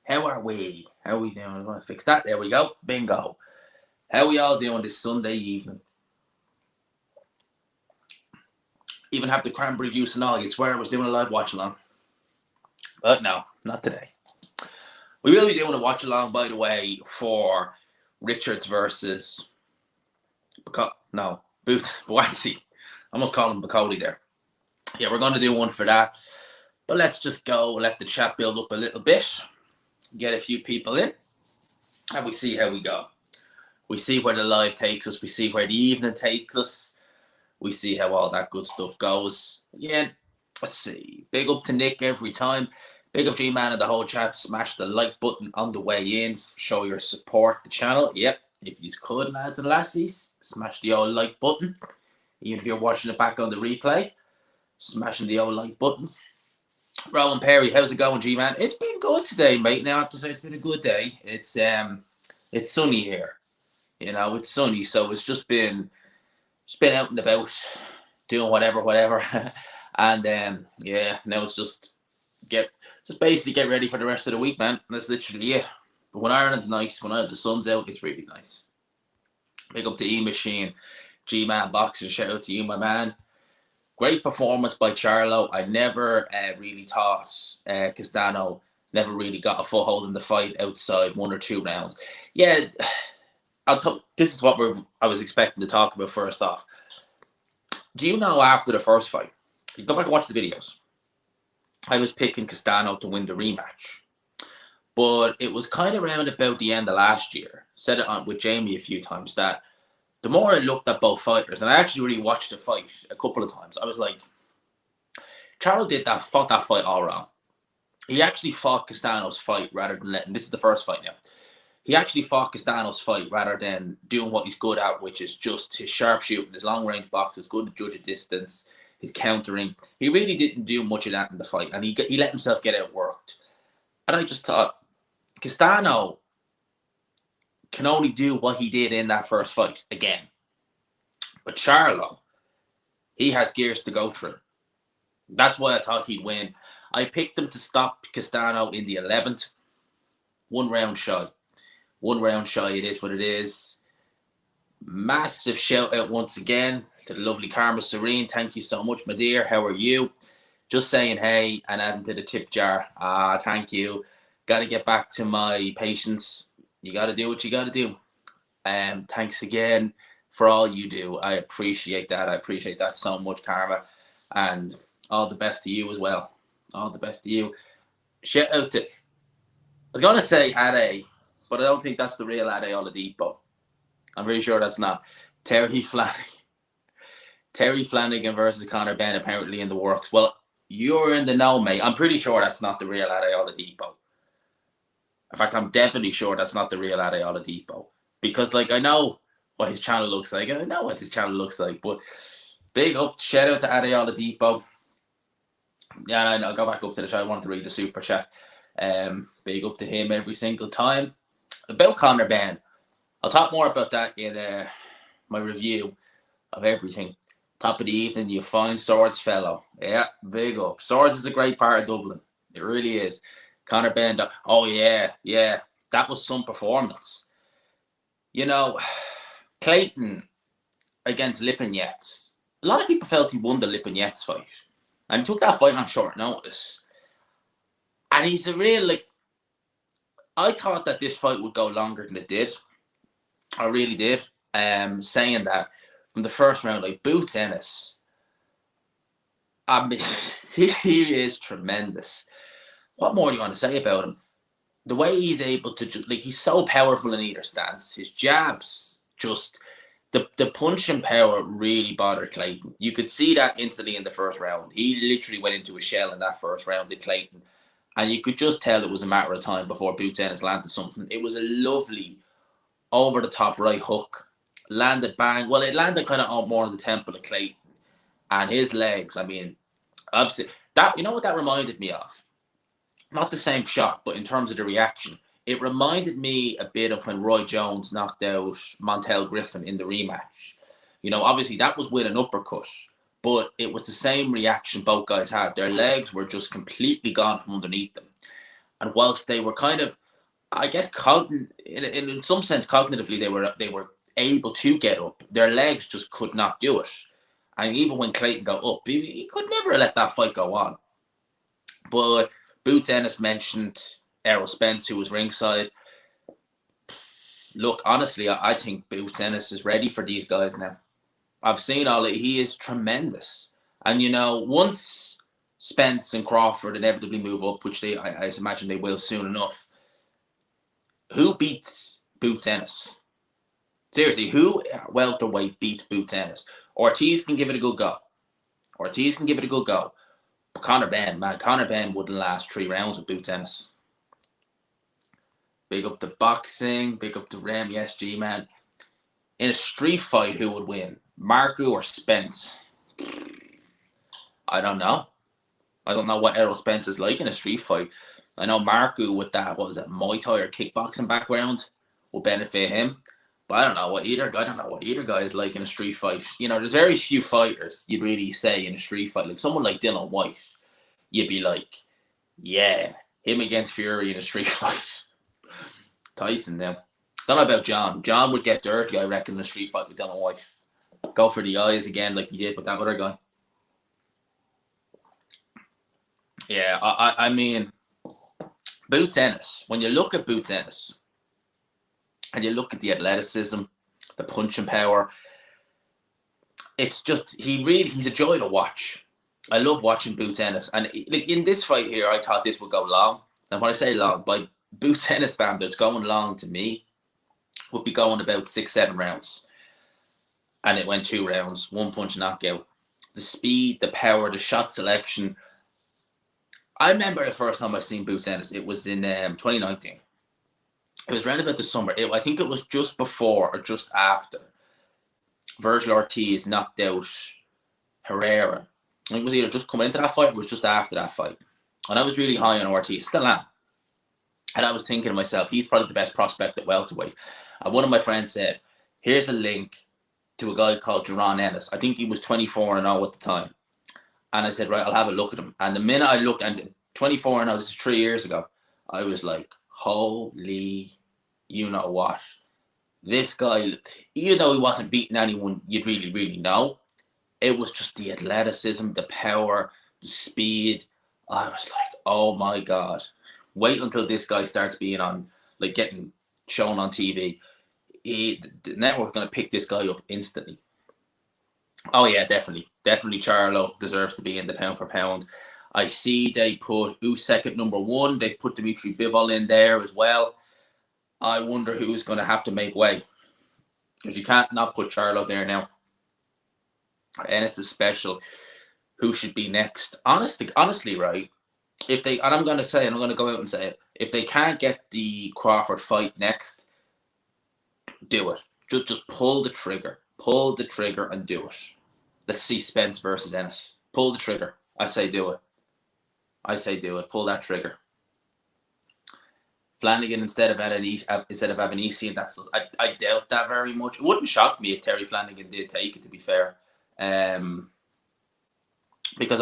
How are we? How are we doing? I'm going to fix that. There we go. Bingo. How are we all doing this Sunday evening? Even have the cranberry juice and all. You swear I was doing a live watch along. But no, not today. We will be doing a watch along, by the way, for Richards versus Boatsy. I almost called him Bacody there. Yeah, we're going to do one for that. But let's just go, let the chat build up a little bit. Get a few people in, and we see how we go. We see where the live takes us. We see where the evening takes us. We see how all that good stuff goes. Again, let's see. Big up to Nick every time. Big up G-Man and the whole chat. Smash the like button on the way in. Show your support the channel. Yep, if you could, lads and lassies, smash the old like button. Even if you're watching it back on the replay, smashing the old like button. Rowan Perry, how's it going, G-Man? It's been good today, mate. Now I have to say it's been a good day. It's sunny here. You know, it's sunny, so it's just been out and about, doing whatever. And yeah, now it's just basically get ready for the rest of the week, man. That's literally it. But when Ireland's nice, when the sun's out, it's really nice. Big up to E-Machine, G-Man Boxing, shout out to you, my man. Great performance by Charlo. I never really thought Castano never really got a foothold in the fight outside 1 or 2 rounds. Yeah, this is what I was expecting to talk about first off. Do you know after the first fight, you go back and watch the videos, I was picking Castano to win the rematch. But it was kind of around about the end of last year. Said it on with Jamie a few times that the more I looked at both fighters, and I actually really watched the fight a couple of times, I was like, Charlo fought that fight all wrong. He actually fought Castano's fight rather than letting, this is the first fight now, he actually fought Castano's fight rather than doing what he's good at, which is just his sharpshooting, his long-range boxes, good to judge a distance, his countering. He really didn't do much of that in the fight, and he let himself get outworked. And I just thought, Castano can only do what he did in that first fight again. But Charlo, he has gears to go through. That's why I thought he'd win. I picked him to stop Castano in the 11th. 1 round shy. 1 round shy, it is what it is. Massive shout out once again to the lovely Karma Serene. Thank you so much, my dear. How are you? Just saying hey and adding to the tip jar. Thank you. Got to get back to my patients. You got to do what you got to do. Thanks again for all you do. I appreciate that. I appreciate that so much, Karma. And all the best to you as well. All the best to you. Shout out to, I was going to say Ade, but I don't think that's the real Ade Oladipo. I'm pretty sure that's not. Terry Flanagan versus Conor Benn apparently in the works. Well, you're in the know, mate. I'm pretty sure that's not the real Ade Oladipo. In fact, I'm definitely sure that's not the real Ade Oladipo. Because, like, I know what his channel looks like. I know what his channel looks like. But big up, shout out to Ade Oladipo. Yeah, I know. Go back up to the chat. I wanted to read the super chat. Big up to him every single time. About Conor Benn, I'll talk more about that in my review of everything. Top of the evening, you fine Swords fellow. Yeah, big up. Swords is a great part of Dublin. It really is. Conor Benn, oh yeah, that was some performance. You know, Clayton against Lipinets, a lot of people felt he won the Lipinets fight. And he took that fight on short notice. And he's a real, like, I thought that this fight would go longer than it did. I really did. Saying that from the first round, like, Boots Ennis, I mean, he is tremendous. What more do you want to say about him? The way he's able to, like, he's so powerful in either stance. His jabs, just, the punching power really bothered Clayton. You could see that instantly in the first round. He literally went into a shell in that first round, did Clayton. And you could just tell it was a matter of time before Boots Ennis landed something. It was a lovely, over-the-top right hook. Landed bang. Well, it landed kind of more on the temple of Clayton. And his legs, I mean, obviously, that, you know what that reminded me of? Not the same shot, but in terms of the reaction, it reminded me a bit of when Roy Jones knocked out Montel Griffin in the rematch. You know, obviously that was with an uppercut, but it was the same reaction both guys had. Their legs were just completely gone from underneath them. And whilst they were kind of, I guess, in some sense, cognitively, they were able to get up. Their legs just could not do it. And even when Clayton got up, he could never let that fight go on. But Boots Ennis mentioned Errol Spence, who was ringside. Look, honestly, I think Boots Ennis is ready for these guys now. I've seen all it. He is tremendous. And, once Spence and Crawford inevitably move up, which I imagine they will soon enough, who beats Boots Ennis? Seriously, who welterweight beats Boots Ennis? Ortiz can give it a good go. But Conor Ben wouldn't last 3 rounds with Boots Ennis. Big up the boxing, big up the Rem, SG, man. In a street fight, who would win? Marco or Spence? I don't know. I don't know what Errol Spence is like in a street fight. I know Marco with that, Muay Thai or kickboxing background will benefit him. But I don't know what either guy is like in a street fight. There's very few fighters you'd really say in a street fight. Like someone like Dylan White, you'd be like, yeah, him against Fury in a street fight. Tyson now. Don't know about John. John would get dirty, I reckon, in a street fight with Dylan White. Go for the eyes again like he did with that other guy. Yeah, I mean, Boots Ennis. When you look at Boots Ennis, and you look at the athleticism, the punching power, it's just, he's a joy to watch. I love watching Boots Ennis. And in this fight here, I thought this would go long. And when I say long, by Boots Ennis standards, going long to me would be going about 6-7 rounds. And it went 2 rounds, 1 punch knockout. The speed, the power, the shot selection. I remember the first time I seen Boots Ennis, it was in 2019. It was around about the summer. I think it was just before or just after Virgil Ortiz knocked out Herrera. I think it was either just coming into that fight or it was just after that fight. And I was really high on Ortiz, still am. And I was thinking to myself, he's probably the best prospect at welterweight. And one of my friends said, here's a link to a guy called Jermall Ennis. I think he was 24-0 at the time. And I said, right, I'll have a look at him. And the minute I looked, and 24-0, this is 3 years ago, I was like, holy, you know what? This guy, even though he wasn't beating anyone you'd really, really know, it was just the athleticism, the power, the speed. I was like, oh my God. Wait until this guy starts being on, like getting shown on TV. The network's going to pick this guy up instantly. Oh yeah, definitely. Definitely Charlo deserves to be in the pound for pound. I see they put Usyk at number 1. They put Dimitri Bivol in there as well. I wonder who's going to have to make way. Because you can't not put Charlo there now. Ennis is special. Who should be next? Honestly, right? If they, and I'm going to go out and say it, if they can't get the Crawford fight next, do it. Just pull the trigger. Pull the trigger and do it. Let's see Spence versus Ennis. Pull the trigger. I say do it. Pull that trigger. Flanagan instead of having EC, and that's, I doubt that very much. It wouldn't shock me if Terry Flanagan did take it, to be fair. Because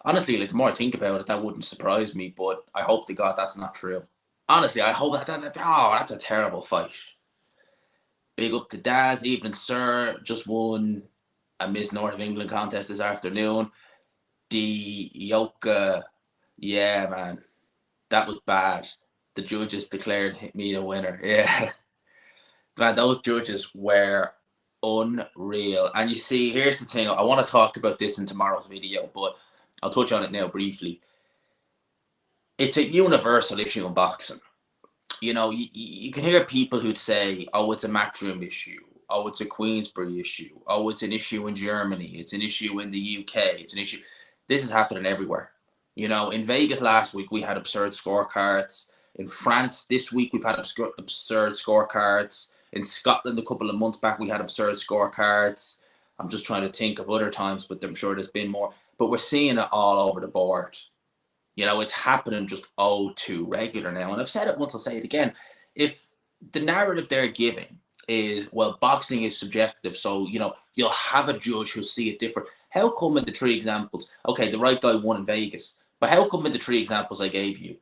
honestly, the more I think about it, that wouldn't surprise me. But I hope to God that's not true. Honestly, I hope that's a terrible fight. Big up to Daz, evening sir, just won a Miss North of England contest this afternoon. The Yoka, yeah, man, that was bad. The judges declared me the winner. Yeah, man, those judges were unreal. And you see, here's the thing. I want to talk about this in tomorrow's video, but I'll touch on it now briefly. It's a universal issue in boxing. You can hear people who'd say, oh, it's a Matchroom issue. Oh, it's a Queensbury issue. Oh, it's an issue in Germany. It's an issue in the UK. It's an issue. This is happening everywhere. In Vegas last week, we had absurd scorecards. In France this week, we've had absurd scorecards. In Scotland, a couple of months back, we had absurd scorecards. I'm just trying to think of other times, but I'm sure there's been more. But we're seeing it all over the board. It's happening just too regular now. And I've said it once, I'll say it again. If the narrative they're giving is, well, boxing is subjective, so, you'll have a judge who'll see it different. How come in the 3 examples, okay, the right guy won in Vegas, but how come in the 3 examples I gave you,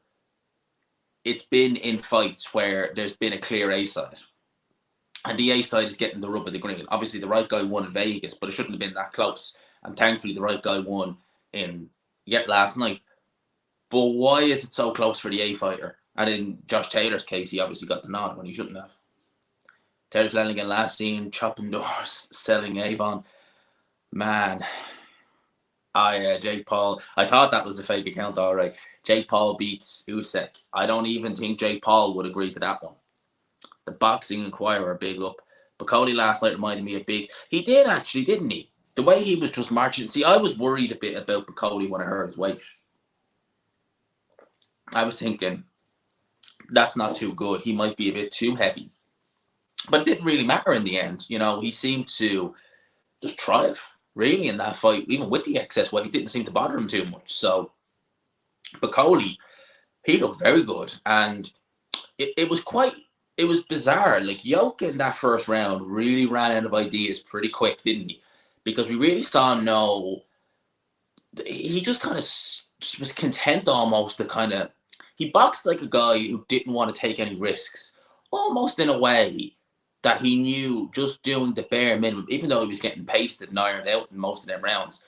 it's been in fights where there's been a clear A side. And the A side is getting the rub of the green. Obviously, the right guy won in Vegas, but it shouldn't have been that close. And thankfully, the right guy won in last night. But why is it so close for the A fighter? And in Josh Taylor's case, he obviously got the nod when he shouldn't have. Terry Flanagan last seen chopping doors, selling Avon. Man. Jake Paul. I thought that was a fake account, all right. Jake Paul beats Usyk. I don't even think Jake Paul would agree to that one. The Boxing Inquirer, big up. But Cody last night reminded me of big. He did actually, didn't he? The way he was just marching. See, I was worried a bit about Cody when I heard his weight. I was thinking, that's not too good. He might be a bit too heavy. But it didn't really matter in the end. You know, he seemed to just thrive, really, in that fight. Even with the excess weight, it didn't seem to bother him too much. So, but Cody, he looked very good. And it was bizarre. Like, Yoka in that first round really ran out of ideas pretty quick, didn't he? Because we really saw he just kind of was content almost to kind of, he boxed like a guy who didn't want to take any risks, almost in a way that he knew just doing the bare minimum, even though he was getting pasted and ironed out in most of them rounds,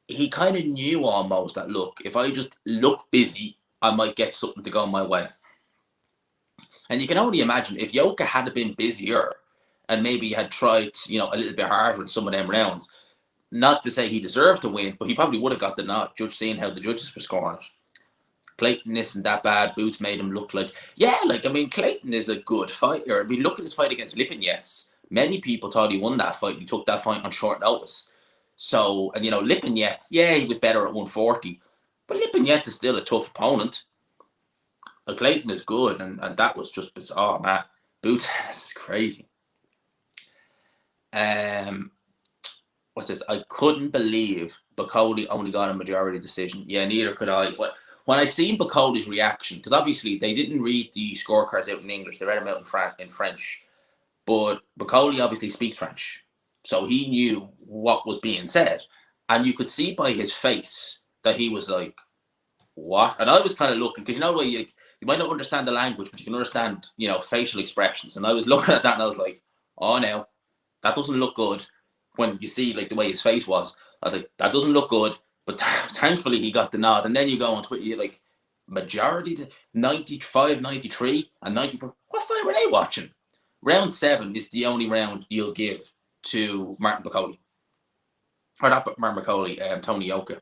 he kind of knew almost that, look, if I just look busy, I might get something to go my way. And you can only imagine if Yoka had been busier and maybe had tried, a little bit harder in some of them rounds, not to say he deserved to win, but he probably would have got the nod, seeing how the judges were scoring it. Clayton isn't that bad. Boots made him look like, Clayton is a good fighter. I mean, look at his fight against Lipinets. Many people thought he won that fight. He took that fight on short notice. So, and Lipinets, he was better at 140. But Lipinets is still a tough opponent. But Clayton is good, and that was just bizarre, man. Boots is crazy. What's this? I couldn't believe Bacoli only got a majority decision. Yeah, neither could I. But when I seen Bacoli's reaction, because obviously they didn't read the scorecards out in English, they read them out in French. But Bacoli obviously speaks French, so he knew what was being said, and you could see by his face that he was like, "What?" And I was kind of looking, because the way you might not understand the language, but you can understand, facial expressions. And I was looking at that, and I was like, "Oh no, that doesn't look good." When you see like the way his face was, I was like, that doesn't look good. But thankfully he got the nod. And then you go on Twitter, you're like, majority to 95, 93, and 94. What fight were they watching? Round 7 is the only round you'll give to Martin Bacoli. Or not Martin Bacoli, Tony Yoka.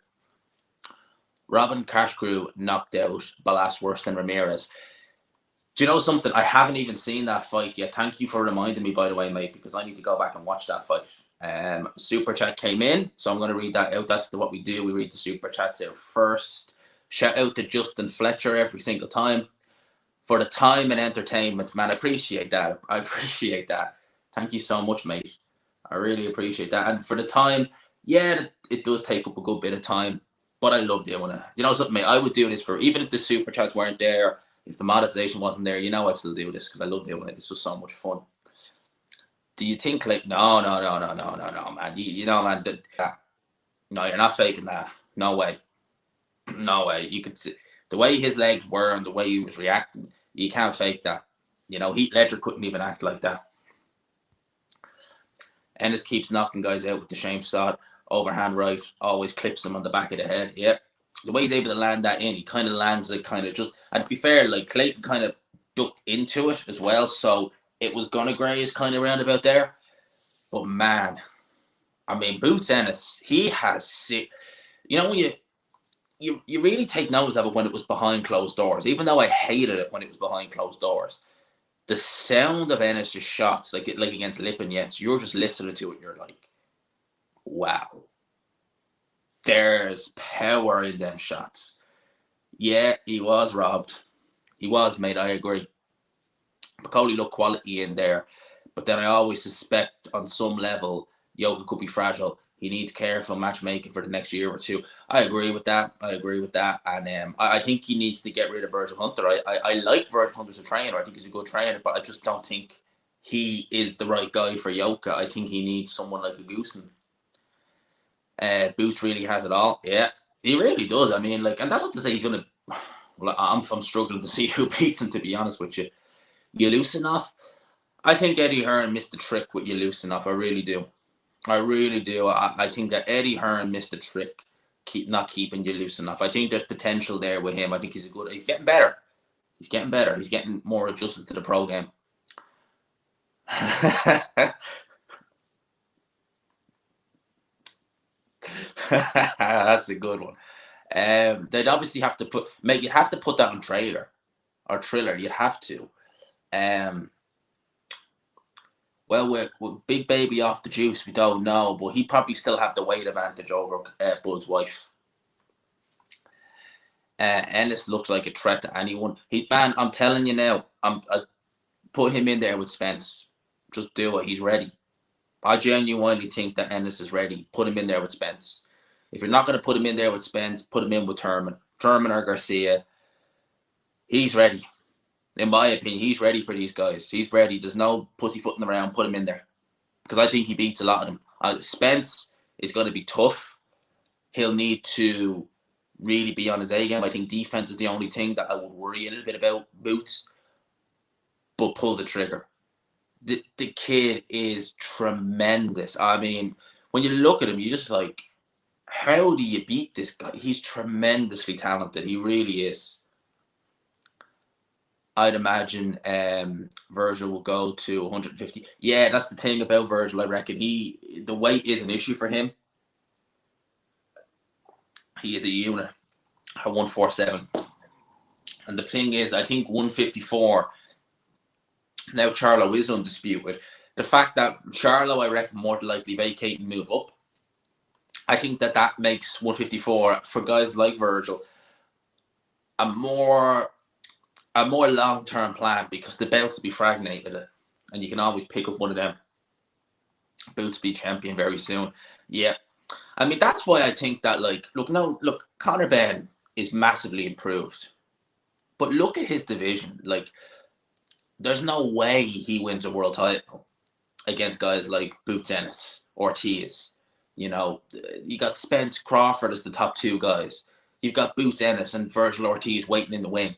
Robin Cashcrew knocked out Balas worse than Ramirez. Do you know something? I haven't even seen that fight yet. Thank you for reminding me, by the way, mate, because I need to go back and watch that fight. Super chat came in, so I'm going to read that out. That's what we do. We read the super chats out first. Shout out to Justin Fletcher every single time for the time and entertainment, man. I appreciate that. I appreciate that. Thank you so much, mate. I really appreciate that. And for the time, it does take up a good bit of time, but I love doing it. You know something, mate? I would do this for, even if the super chats weren't there, if the monetization wasn't there, I'd still do this because I love doing it. It's just so much fun. Do you think like no, man? Man. No, you're not faking that. No way. No way. You could see the way his legs were and the way he was reacting. You can't fake that. Heath Ledger couldn't even act like that. Ennis keeps knocking guys out with the shame shot. Overhand right. Always clips him on the back of the head. Yep. The way he's able to land that in, he kind of lands it kind of just. And to be fair, like Clayton kind of ducked into it as well. So it was gonna graze kind of roundabout there. But man, I mean, Boots Ennis, he has, when you really take notice of it when it was behind closed doors, even though I hated it when it was behind closed doors. The sound of Ennis' shots, like against Lipinets, you're just listening to it, you're like, wow. There's power in them shots. Yeah, he was robbed. He was, mate, I agree. Bacoli looked quality in there, but then I always suspect on some level Yoga could be fragile. He needs careful matchmaking for the next year or two. I agree with that. And I think he needs to get rid of Virgil Hunter. I like Virgil Hunter as a trainer. I think he's a good trainer, but I just don't think he is the right guy for Yoka. I think he needs someone like a Goosen. Boots really has it all. Yeah, he really does. I mean, and that's not to say he's going to Well, I'm struggling to see who beats him, to be honest with you. Yusuf, I think Eddie Hearn missed the trick with Yusuf. I really do. I really do. I think that Eddie Hearn missed the trick, not keeping Yusuf. I think there's potential there with him. I think he's he's getting better. He's getting better. He's getting more adjusted to the pro game. That's a good one. They'd obviously have to you'd have to put that on trailer or Triller. You'd have to. Well, with Big Baby off the juice, we don't know, but he probably still have the weight advantage over Bud's wife. Ennis looks like a threat to anyone. I'm telling you now, I put him in there with Spence. Just do it. He's ready. I genuinely think that Ennis is ready. Put him in there with Spence. If you're not going to put him in there with Spence, put him in with Thurman or Garcia. He's ready. In my opinion, he's ready for these guys. He's ready. There's no pussyfooting around. Put him in there. Because I think he beats a lot of them. Spence is going to be tough. He'll need to really be on his A game. I think defense is the only thing that I would worry a little bit about Boots. But pull the trigger. The kid is tremendous. I mean, when you look at him, you're just like, how do you beat this guy? He's tremendously talented. He really is. I'd imagine Virgil will go to 150. Yeah, that's the thing about Virgil. I reckon the weight is an issue for him. He is a unit at 147. And the thing is, I think 154, now Charlo is undisputed. The fact that Charlo, I reckon, more likely vacate and move up, I think that makes 154, for guys like Virgil, a more long-term plan, because the belts will be fragmented and you can always pick up one of them. Boots be champion very soon. Yeah. I mean, that's why I think that, like, look, Conor Benn is massively improved. But look at his division. Like, there's no way he wins a world title against guys like Boots Ennis, Ortiz. You know, you got Spence, Crawford as the top two guys. You've got Boots Ennis and Virgil Ortiz waiting in the wing,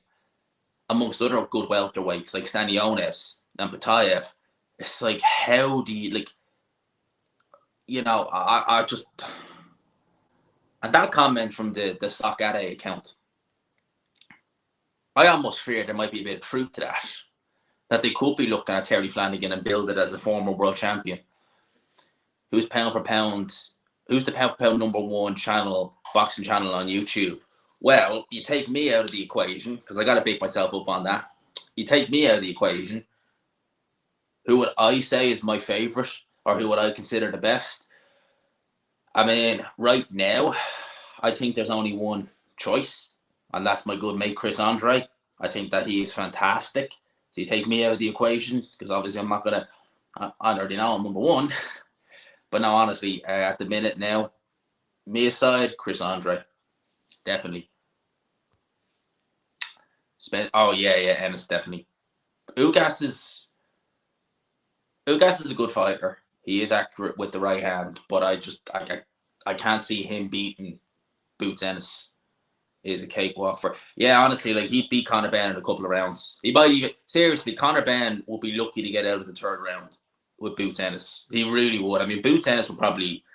amongst other good welterweights like Stanionis and Batayev. It's like, how do you, like, you know, I just... And that comment from the Stockade account, I almost fear there might be a bit of truth to that. That they could be looking at Terry Flanagan and build it as a former world champion. Who's the pound for pound #1 boxing channel on YouTube? Well, you take me out of the equation, because I got to big myself up on that. You take me out of the equation. Who would I say is my favourite, or who would I consider the best? I mean, right now, I think there's only one choice, and that's my good mate Chris Andre. I think that he is fantastic. So you take me out of the equation, because obviously I'm not going to... I already know I'm number one. But no, honestly, at the minute now, me aside, Chris Andre. Definitely. Oh, yeah, Ennis, definitely. Ugas is a good fighter. He is accurate with the right hand, but I can't see him beating Boots Ennis. Is a cakewalk for... Yeah, honestly, like, he'd beat Conor Benn in a couple of rounds. He might even... Seriously, Conor Benn would be lucky to get out of the third round with Boots Ennis. He really would. I mean, Boots Ennis would probably...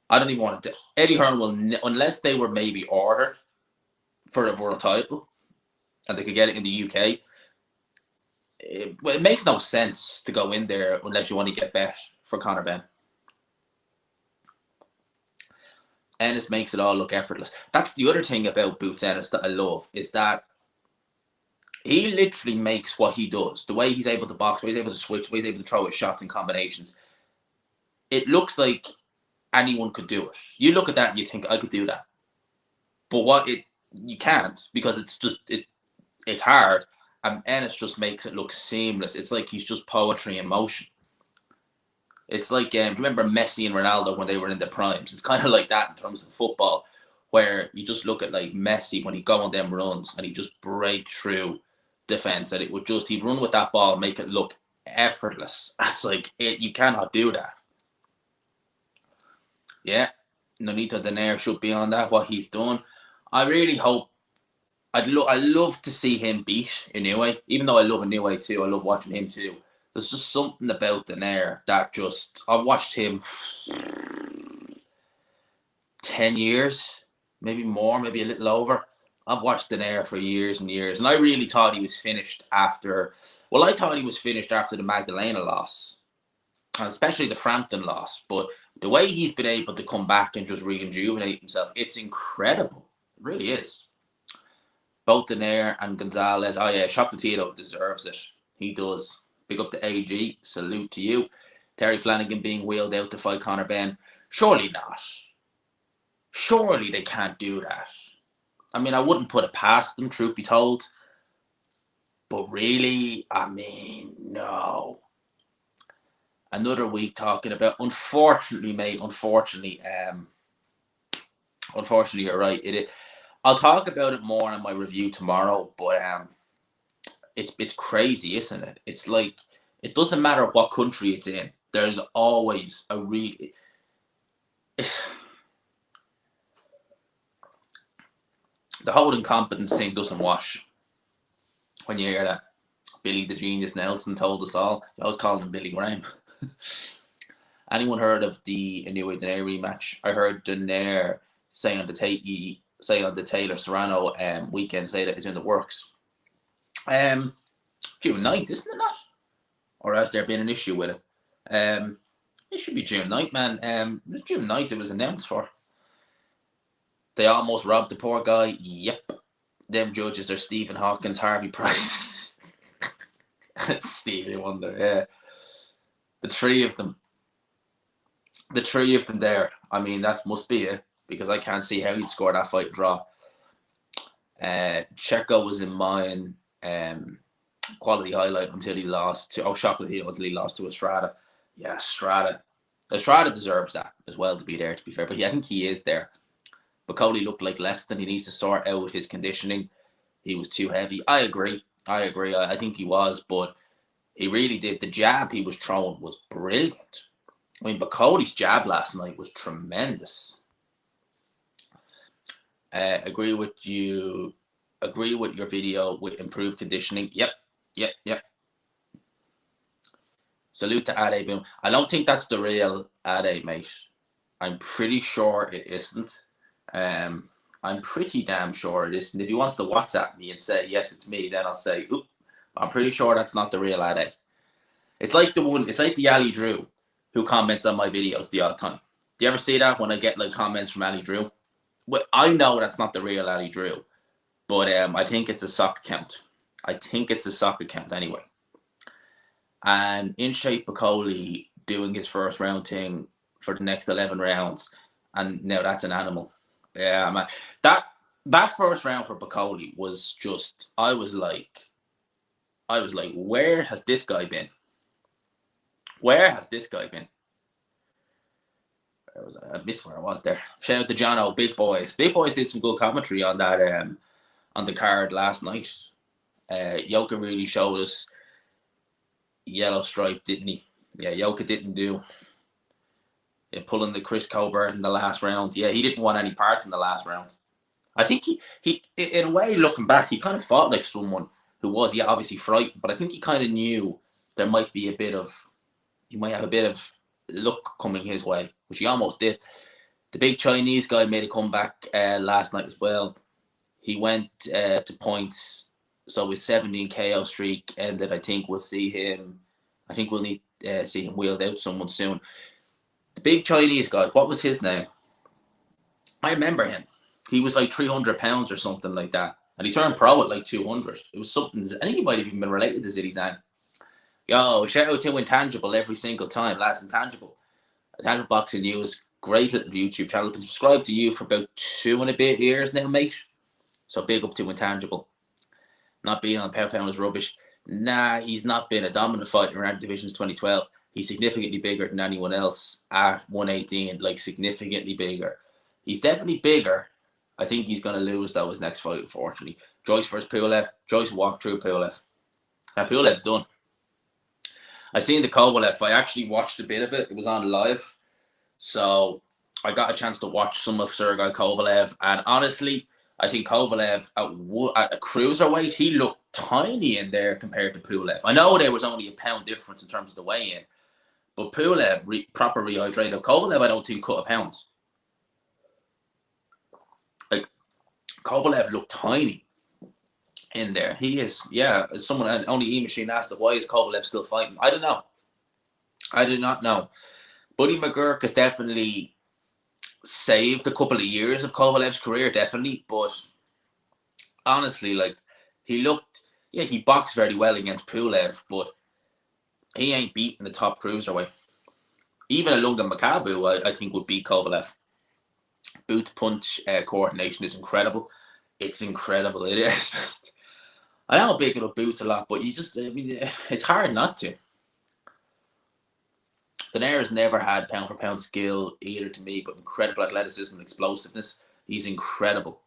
I don't even want to... Eddie Hearn will... Unless they were maybe ordered for a world title and they could get it in the UK, it makes no sense to go in there unless you want to get bet for Conor Benn. Ennis makes it all look effortless. That's the other thing about Boots Ennis that I love, is that he literally makes what he does, the way he's able to box, the way he's able to switch, the way he's able to throw his shots and combinations. It looks like anyone could do it. You look at that and you think, I could do that. But you can't, because it's hard. And Ennis just makes it look seamless. It's like he's just poetry in motion. It's like, do you remember Messi and Ronaldo when they were in their primes? It's kind of like that in terms of football, where you just look at like Messi when he go on them runs and he just break through defense, and he'd run with that ball and make it look effortless. That's like it. You cannot do that. Yeah, Nonito Donaire should be on that, what he's done. I really hope I love to see him beat Inoue, even though I love Inoue too. I love watching him too. There's just something about Donaire that just, I've watched him 10 years, maybe more, maybe a little over. I've watched Donaire for years and years, and I really thought he was finished after, well, I thought he was finished after the Magdalena loss, and especially the Frampton loss, but the way he's been able to come back and just rejuvenate himself, it's incredible. It really is. Both Donaire and Gonzalez, oh yeah, Chocolatito deserves it. He does. Big up to AG, salute to you. Terry Flanagan being wheeled out to fight Conor Benn. Surely not. Surely they can't do that. I mean, I wouldn't put it past them, truth be told. But really, I mean, no. Another week talking about, unfortunately, mate, unfortunately, you're right. I'll talk about it more in my review tomorrow, but it's crazy, isn't it? It's like, it doesn't matter what country it's in. There's always a the whole incompetence thing doesn't wash. When you hear that, Billy the Genius Nelson told us all. I was calling him Billy Graham. Anyone heard of the Inoue Donaire rematch? I heard Donaire say on the Taylor Serrano weekend say that it's in the works. June 9th, isn't it not? Or has there been an issue with it? It should be June 9th, man. It was June 9th it was announced for. They almost robbed the poor guy. Yep. Them judges are Stephen Hawkins, Harvey Price. Stevie Wonder, yeah. The three of them there. I mean, that must be it, because I can't see how he'd score that fight draw. Checo was in mine. Quality highlight until he lost to Chocolatito until he lost to Estrada. Yeah, Estrada deserves that as well, to be there, to be fair. But yeah, I think he is there. Bacoli looked like less than. He needs to sort out his conditioning. He was too heavy. I agree. I think he was, but he really did. The jab he was throwing was brilliant. I mean, Bacoli's jab last night was tremendous. Agree with you. Agree with your video with improved conditioning. Yep. Salute to Ade Boom. I don't think that's the real Ade, mate. I'm pretty sure it isn't. I'm pretty damn sure it isn't. If he wants to WhatsApp me and say, yes, it's me, then I'll say, oop, I'm pretty sure that's not the real Ade. It's like the Ali Drew who comments on my videos the odd time. Do you ever see that when I get like comments from Ali Drew? Well, I know that's not the real Ali Drew, but I think it's a sock account. Anyway. And In Shape Bacoli doing his first round thing for the next 11 rounds, and now that's an animal. Yeah, man. That first round for Bacoli was just, I was like, where has this guy been? I missed where I was there. Shout out to Jono, Big Boys. Big Boys did some good commentary on that on the card last night. Yoka really showed us yellow stripe, didn't he? Yeah, Yoka didn't do. Yeah, pulling the Chris Colbert in the last round. Yeah, he didn't want any parts in the last round. I think he in a way, looking back, he kind of fought like someone who was, obviously frightened, but I think he kind of knew there might have a bit of luck coming his way, which he almost did. The big Chinese guy made a comeback last night as well. He went to points, so his 17 KO streak ended. I think we'll need to see him wheeled out someone soon. The big Chinese guy, what was his name? I remember him. He was like 300 pounds or something like that. And he turned pro at like 200. It was something, I think he might have even been related to Zidane Zhang. Yo, shout out to Intangible every single time, lads. Intangible Boxing News, great little YouTube channel. Been subscribed to you for about 2 and a bit years now, mate. So big up to Intangible. Not being on Pound is rubbish. Nah, he's not been a dominant fighter in ranked divisions 2012. He's significantly bigger than anyone else at 118, like significantly bigger. He's definitely bigger. I think he's going to lose, though, his next fight, unfortunately. Joyce versus Pulev. Joyce walked through Pulev. And Pulev's done. I seen the Kovalev. I actually watched a bit of it. It was on live. So I got a chance to watch some of Sergey Kovalev. And honestly, I think Kovalev at a cruiserweight, he looked tiny in there compared to Pulev. I know there was only a pound difference in terms of the weigh-in, but Pulev, proper rehydrated. Kovalev, I don't think cut a pound. Like, Kovalev looked tiny in there. He is, yeah, someone, only E-Machine asked him, why is Kovalev still fighting? I don't know. I do not know. Buddy McGurk has definitely saved a couple of years of Kovalev's career, definitely. But honestly, like, he boxed very well against Pulev, but he ain't beating the top cruiserweight. Even a Lunga Makabu, I think, would beat Kovalev. Boot punch coordination is incredible. It's incredible. It is just, I know I'm bigging up Boots a lot, but it's hard not to. Daenerys never had pound for pound skill either to me, but incredible athleticism and explosiveness. He's incredible.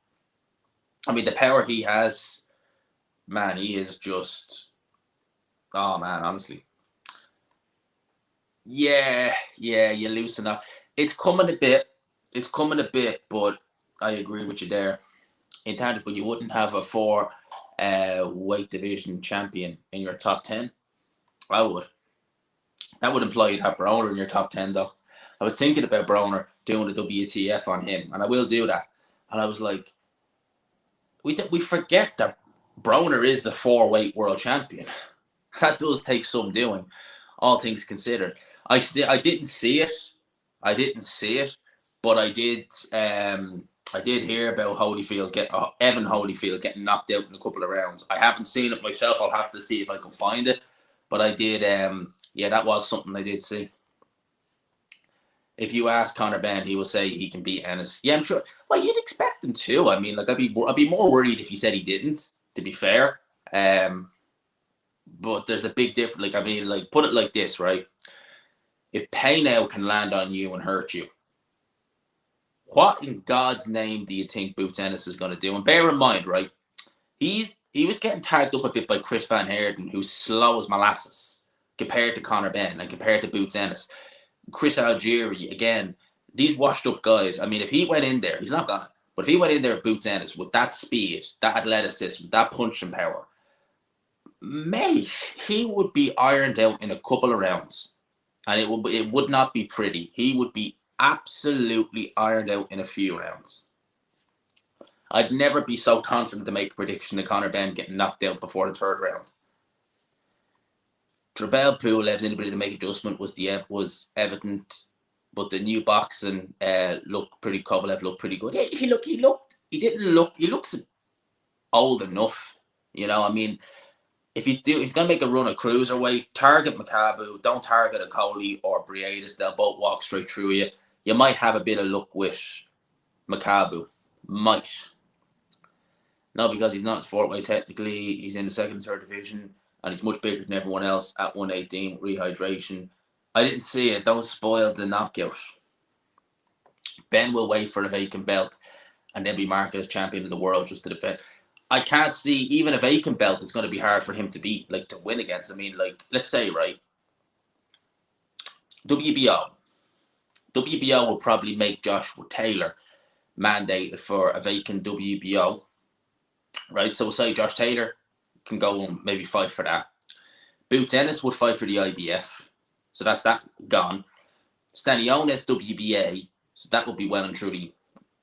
I mean, the power he has, man, he is just, oh man, honestly. Yeah, you loosen up. It's coming a bit, but I agree with you there. Intangible, you wouldn't have a 4 weight division champion in your top 10. I would. That would imply you'd have Broner in your top 10, though. I was thinking about Broner doing a WTF on him, and I will do that. And I was like, we forget that Broner is the 4-weight world champion. That does take some doing, all things considered. I didn't see it, but I did hear about Evan Holyfield getting knocked out in a couple of rounds. I haven't seen it myself. I'll have to see if I can find it. But I did, that was something I did see. If you ask Conor Benn, he will say he can beat Ennis. Yeah, I'm sure. Well, you'd expect him to. I mean, like, I'd be more worried if he said he didn't, to be fair. But there's a big difference. Like, I mean, like, put it like this, right? If Paynow can land on you and hurt you, what in God's name do you think Boots Ennis is going to do? And bear in mind, right, he was getting tagged up a bit by Chris Van Heerden, who's slow as molasses compared to Conor Benn and compared to Boots Ennis. Chris Algieri, again, these washed up guys. I mean, if he went in there, he's not gonna, but if he went in there at Boots Ennis with that speed, that athleticism, that punching power, mate, he would be ironed out in a couple of rounds. And it would not be pretty. He would be absolutely ironed out in a few rounds. I'd never be so confident to make a prediction of Conor Benn getting knocked out before the 3rd round. Drabel Pulev's inability to make adjustment was evident, but the new boxing looked pretty. Kovalev looked pretty good. Yeah, he looks old enough. You know, I mean, if he's going to make a run at cruiserweight, target Makabu, don't target a Coley or Briedis. They'll both walk straight through you. You might have a bit of luck with Makabu. Might. No, because he's not 4th weight technically. He's in the 2nd and 3rd division, and he's much bigger than everyone else at 118 rehydration. I didn't see it. Don't spoil the knockout. Ben will wait for a vacant belt and then be marketed as champion of the world just to defend. I can't see, even a vacant belt is going to be hard for him to beat, like, to win against. I mean, like, let's say, right, WBO will probably make Joshua Taylor mandated for a vacant WBO, right? So we'll say Josh Taylor can go and maybe fight for that. Boots Ennis would fight for the IBF, so that's that gone. Stanionis WBA, so that would be well and truly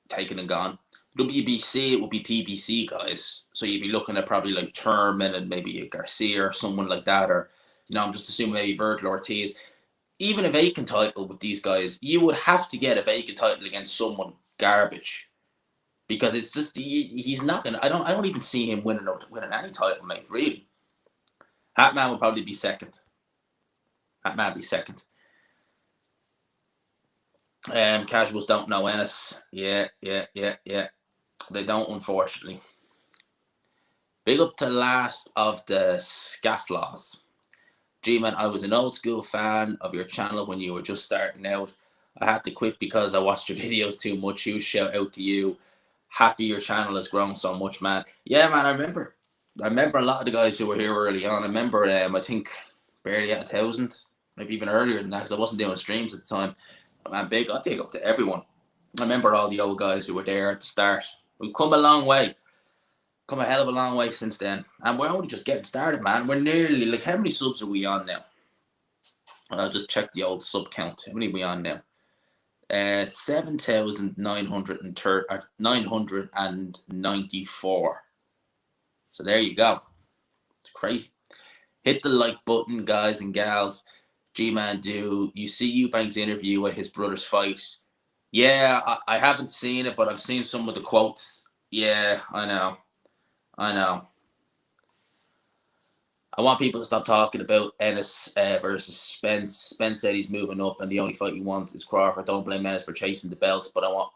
taken and gone. WBC, it would be PBC guys, so you'd be looking at probably like Turman and maybe a Garcia or someone like that, or, you know, I'm just assuming maybe Virgil Ortiz. Even a vacant title with these guys, you would have to get a vacant title against someone garbage, because it's just he's not gonna. I don't even see him winning any title, mate. Really, Hatman would probably be second. Casuals don't know Ennis. Yeah. They don't, unfortunately. Big up to last of the Scafflaws. G-Man, I was an old school fan of your channel when you were just starting out. I had to quit because I watched your videos too much. Huge shout out to you. Happy your channel has grown so much, man. Yeah, man, I remember a lot of the guys who were here early on. I remember, I think, barely at 1,000, maybe even earlier than that, because I wasn't doing streams at the time. But man, I big up to everyone. I remember all the old guys who were there at the start. We've come a long way. Come a hell of a long way since then. And we're only just getting started, man. We're nearly, like, how many subs are we on now? I'll just check the old sub count. How many are we on now? 7,994. So there you go. It's crazy. Hit the like button, guys and gals. G-Man do. You see Eubank's interview at his brother's fight. Yeah, I haven't seen it, but I've seen some of the quotes. Yeah, I know. I want people to stop talking about Ennis versus Spence. Spence said he's moving up and the only fight he wants is Crawford. Don't blame Ennis for chasing the belts, but I want...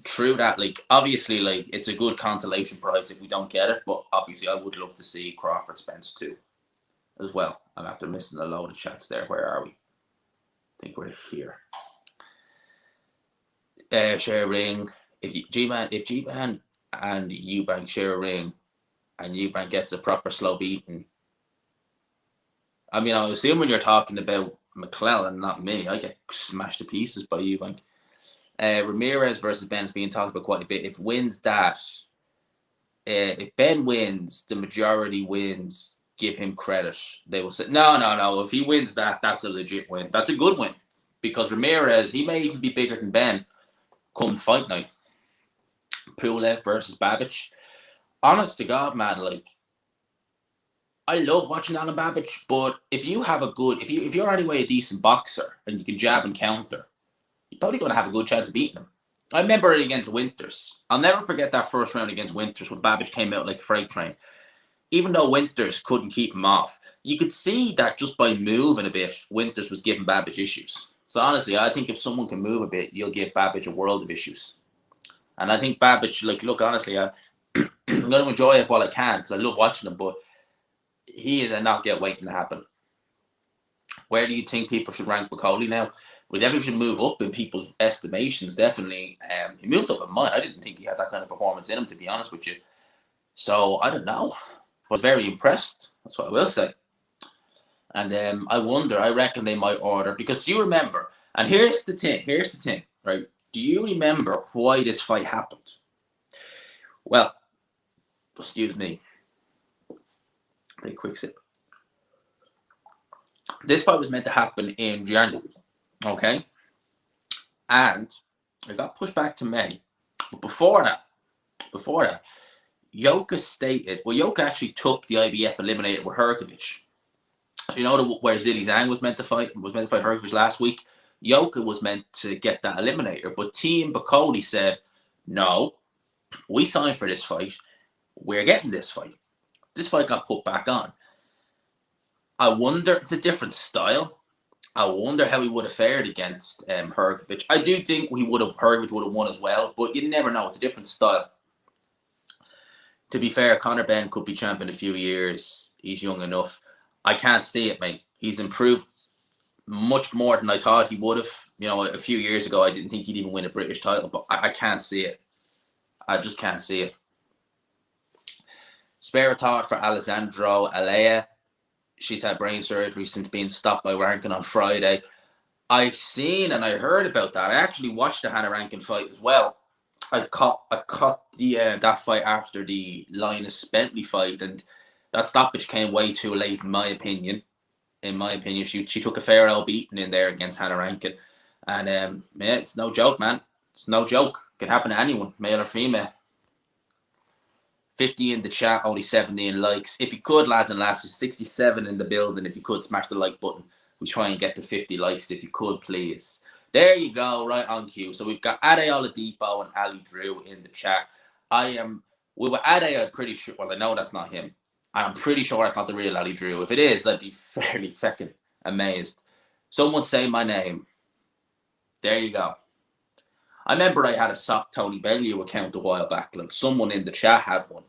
True that, like, obviously, like, it's a good consolation prize if we don't get it, but obviously I would love to see Crawford Spence too, as well. I'm after missing a load of chats there. Where are we? I think we're here. Share a ring. If G-Man and Eubank share a ring and Eubank gets a proper slow beating, I mean, I assume when you're talking about McClellan, not me, I get smashed to pieces by Eubank. Ramirez versus Ben is being talked about quite a bit. If wins that, if Ben wins, the majority wins, give him credit. They will say, no. If he wins that, that's a legit win. That's a good win. Because Ramirez, he may even be bigger than Ben come fight night. Pulev versus Babic. Honest to God, man, like, I love watching Alan Babic, but if you have a good, if you're anyway a decent boxer and you can jab and counter, you're probably going to have a good chance of beating him. I remember it against Winters. I'll never forget that first round against Winters when Babic came out like a freight train. Even though Winters couldn't keep him off, you could see that just by moving a bit, Winters was giving Babic issues. So honestly, I think if someone can move a bit, you'll give Babic a world of issues. And I think Babic, like, look, honestly, I'm going to enjoy it while I can because I love watching him, but he is a knockout waiting to happen. Where do you think people should rank Bacoli now? We definitely should move up in people's estimations, definitely. He moved up in mine. I didn't think he had that kind of performance in him, to be honest with you. So, I don't know. But very impressed. That's what I will say. And I wonder, I reckon they might order, because do you remember, and here's the thing, right? Do you remember why this fight happened? Well, excuse me. Take a quick sip. This fight was meant to happen in January, okay? And it got pushed back to May. But before that, Yoka stated, well, Yoka actually took the IBF eliminator with Hrgovic. So you know where Zhilei Zhang was meant to fight Hrgovic last week? Yoka was meant to get that eliminator, but Team Bacoli said, no, we signed for this fight. We're getting this fight. This fight got put back on. I wonder, it's a different style. I wonder how he would have fared against Hrgovic. I do think Hrgovic would have won as well, but you never know. It's a different style. To be fair, Conor Benn could be champ in a few years. He's young enough. I can't see it, mate. He's improved much more than I thought he would have. You know, a few years ago, I didn't think he'd even win a British title, but I can't see it. I just can't see it. Spare thought for Alessandro Alea. She's had brain surgery since being stopped by Rankin on Friday. I've seen and I heard about that. I actually watched the Hannah Rankin fight as well. I caught the that fight after the Linus Bentley fight, and that stoppage came way too late, in my opinion. She took a fair old beating in there against Hannah Rankin, and yeah, it's no joke, man. It's no joke. It can happen to anyone, male or female. 50 in the chat, only 70 in likes. If you could, lads and lasses, 67 in the building. If you could, smash the like button. We try and get to 50 likes if you could, please. There you go, right on cue. So we've got Ade Oladipo and Ali Drew in the chat. With Ade, I'm pretty sure, well, I know that's not him. I'm pretty sure that's not the real Ali Drew. If it is, I'd be fairly feckin' amazed. Someone say my name. There you go. I remember I had a Sock Tony Bellew account a while back. Like, someone in the chat had one.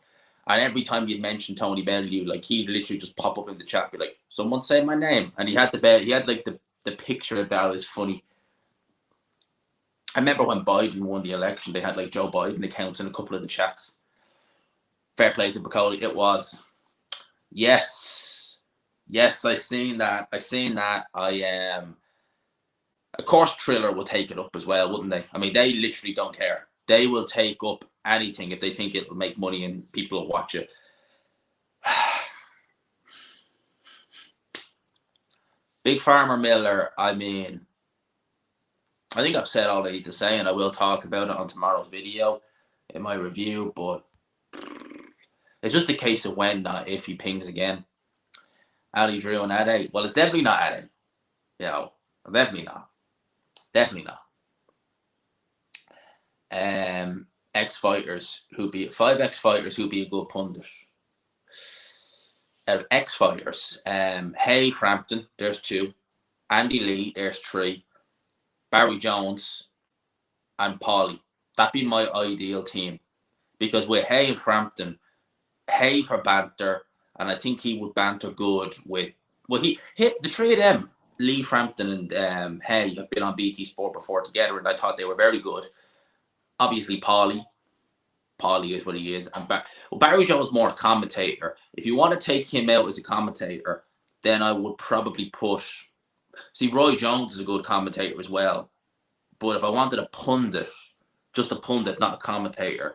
And every time you'd mention Tony Bellew, like, he'd literally just pop up in the chat, be like, someone say my name. And he had the picture about it was funny. I remember when Biden won the election, they had like Joe Biden accounts in a couple of the chats. Fair play to Bacoli. It was. Yes, I seen that. Of course, Triller will take it up as well, wouldn't they? I mean, they literally don't care. They will take up anything if they think it'll make money and people will watch it. Big Farmer Miller, I mean, I think I've said all I need to say, and I will talk about it on tomorrow's video in my review, but it's just a case of when, not if, he pings again. Ali Drew and Ade. Well, it's definitely not Ade. You know, definitely not. Definitely not. Ex-fighters who be 5 ex-fighters who be a good pundit. Out of ex-fighters, Hay Frampton, there's 2. Andy Lee, there's 3. Barry Jones and Paulie. That'd be my ideal team. Because with Hay and Frampton, Hay for banter, and I think he would banter good with, well, he hit the 3 of them, Lee, Frampton, and Hay, have been on BT Sport before together, and I thought they were very good. Obviously, Paulie is what he is. And Barry Jones is more a commentator. If you want to take him out as a commentator, then I would probably push. See, Roy Jones is a good commentator as well. But if I wanted a pundit, just a pundit, not a commentator,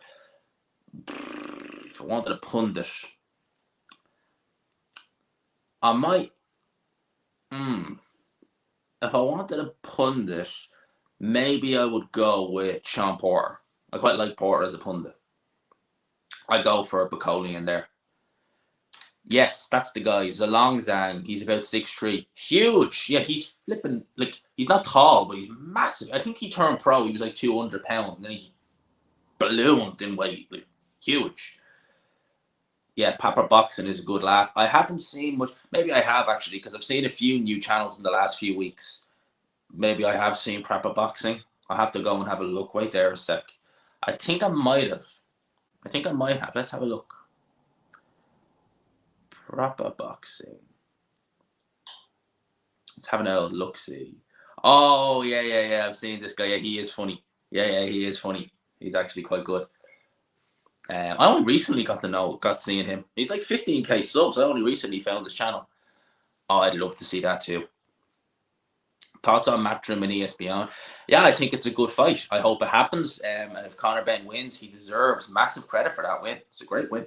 if I wanted a pundit, I might. If I wanted a pundit, maybe I would go with Sean Porter. I quite like Porter as a pundit. I go for Bacoli in there. Yes, that's the guy. He's a long Zhang. He's about 6'3". Huge. Yeah, he's flipping, like, he's not tall, but he's massive. I think he turned pro. He was like 200 pounds. And then he just ballooned in weight. Like, huge. Yeah, Papa Boxing is a good laugh. I haven't seen much. Maybe I have, actually, because I've seen a few new channels in the last few weeks. Maybe I have seen Papa Boxing. I'll have to go and have a look. Wait there a sec. I think I might have. Let's have a look. Proper Boxing. Let's have a look. See. Oh yeah. I've seen this guy. Yeah, he is funny. Yeah, he is funny. He's actually quite good. I only recently got seeing him. He's like 15k subs. I only recently found his channel. Oh, I'd love to see that too. Thoughts on Matchroom and ESPN? Yeah, I think it's a good fight. I hope it happens. And if Conor Benn wins, he deserves massive credit for that win. It's a great win.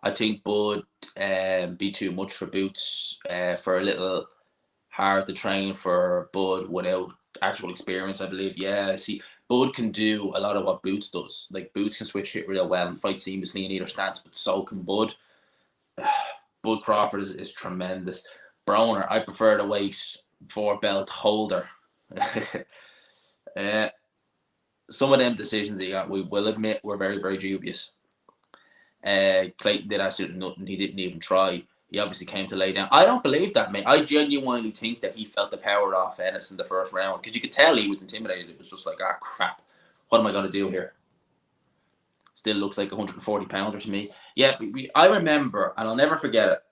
I think Bud be too much for Boots, for a little hard to train for Bud without actual experience, I believe. Yeah, see, Bud can do a lot of what Boots does. Like, Boots can switch it real well and fight seamlessly in either stance, but so can Bud. Bud Crawford is tremendous. Broner, I prefer the weight 4 belt holder. Some of them decisions he got, we will admit, were very, very dubious. Clayton did absolutely nothing. He didn't even try. He obviously came to lay down. I don't believe that, mate. I genuinely think that he felt the power off Ennis in the first round, because you could tell he was intimidated. It was just like, crap. What am I going to do here? Still looks like 140 pounder to me. Yeah, I remember, and I'll never forget it,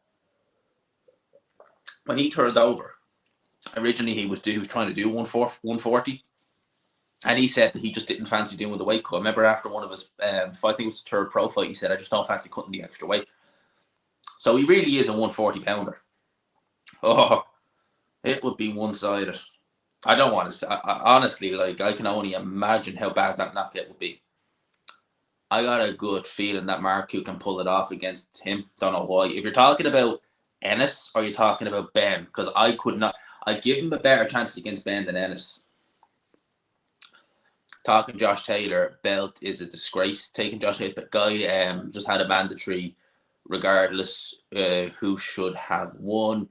when he turned over. Originally, he was trying to do 140. And he said that he just didn't fancy doing the weight cut. I remember after one of his fight, I think it was his 3rd pro fight, he said, I just don't fancy cutting the extra weight. So he really is a 140 pounder. Oh, it would be one-sided. I don't want to say, honestly, like, I can only imagine how bad that knockout would be. I got a good feeling that Marku can pull it off against him. Don't know why. If you're talking about Ennis, or you're talking about Ben, because I could not, I'd give him a better chance against Ben than Ennis. Talking Josh Taylor, belt is a disgrace. Taking Josh Taylor, but guy just had a mandatory regardless who should have won.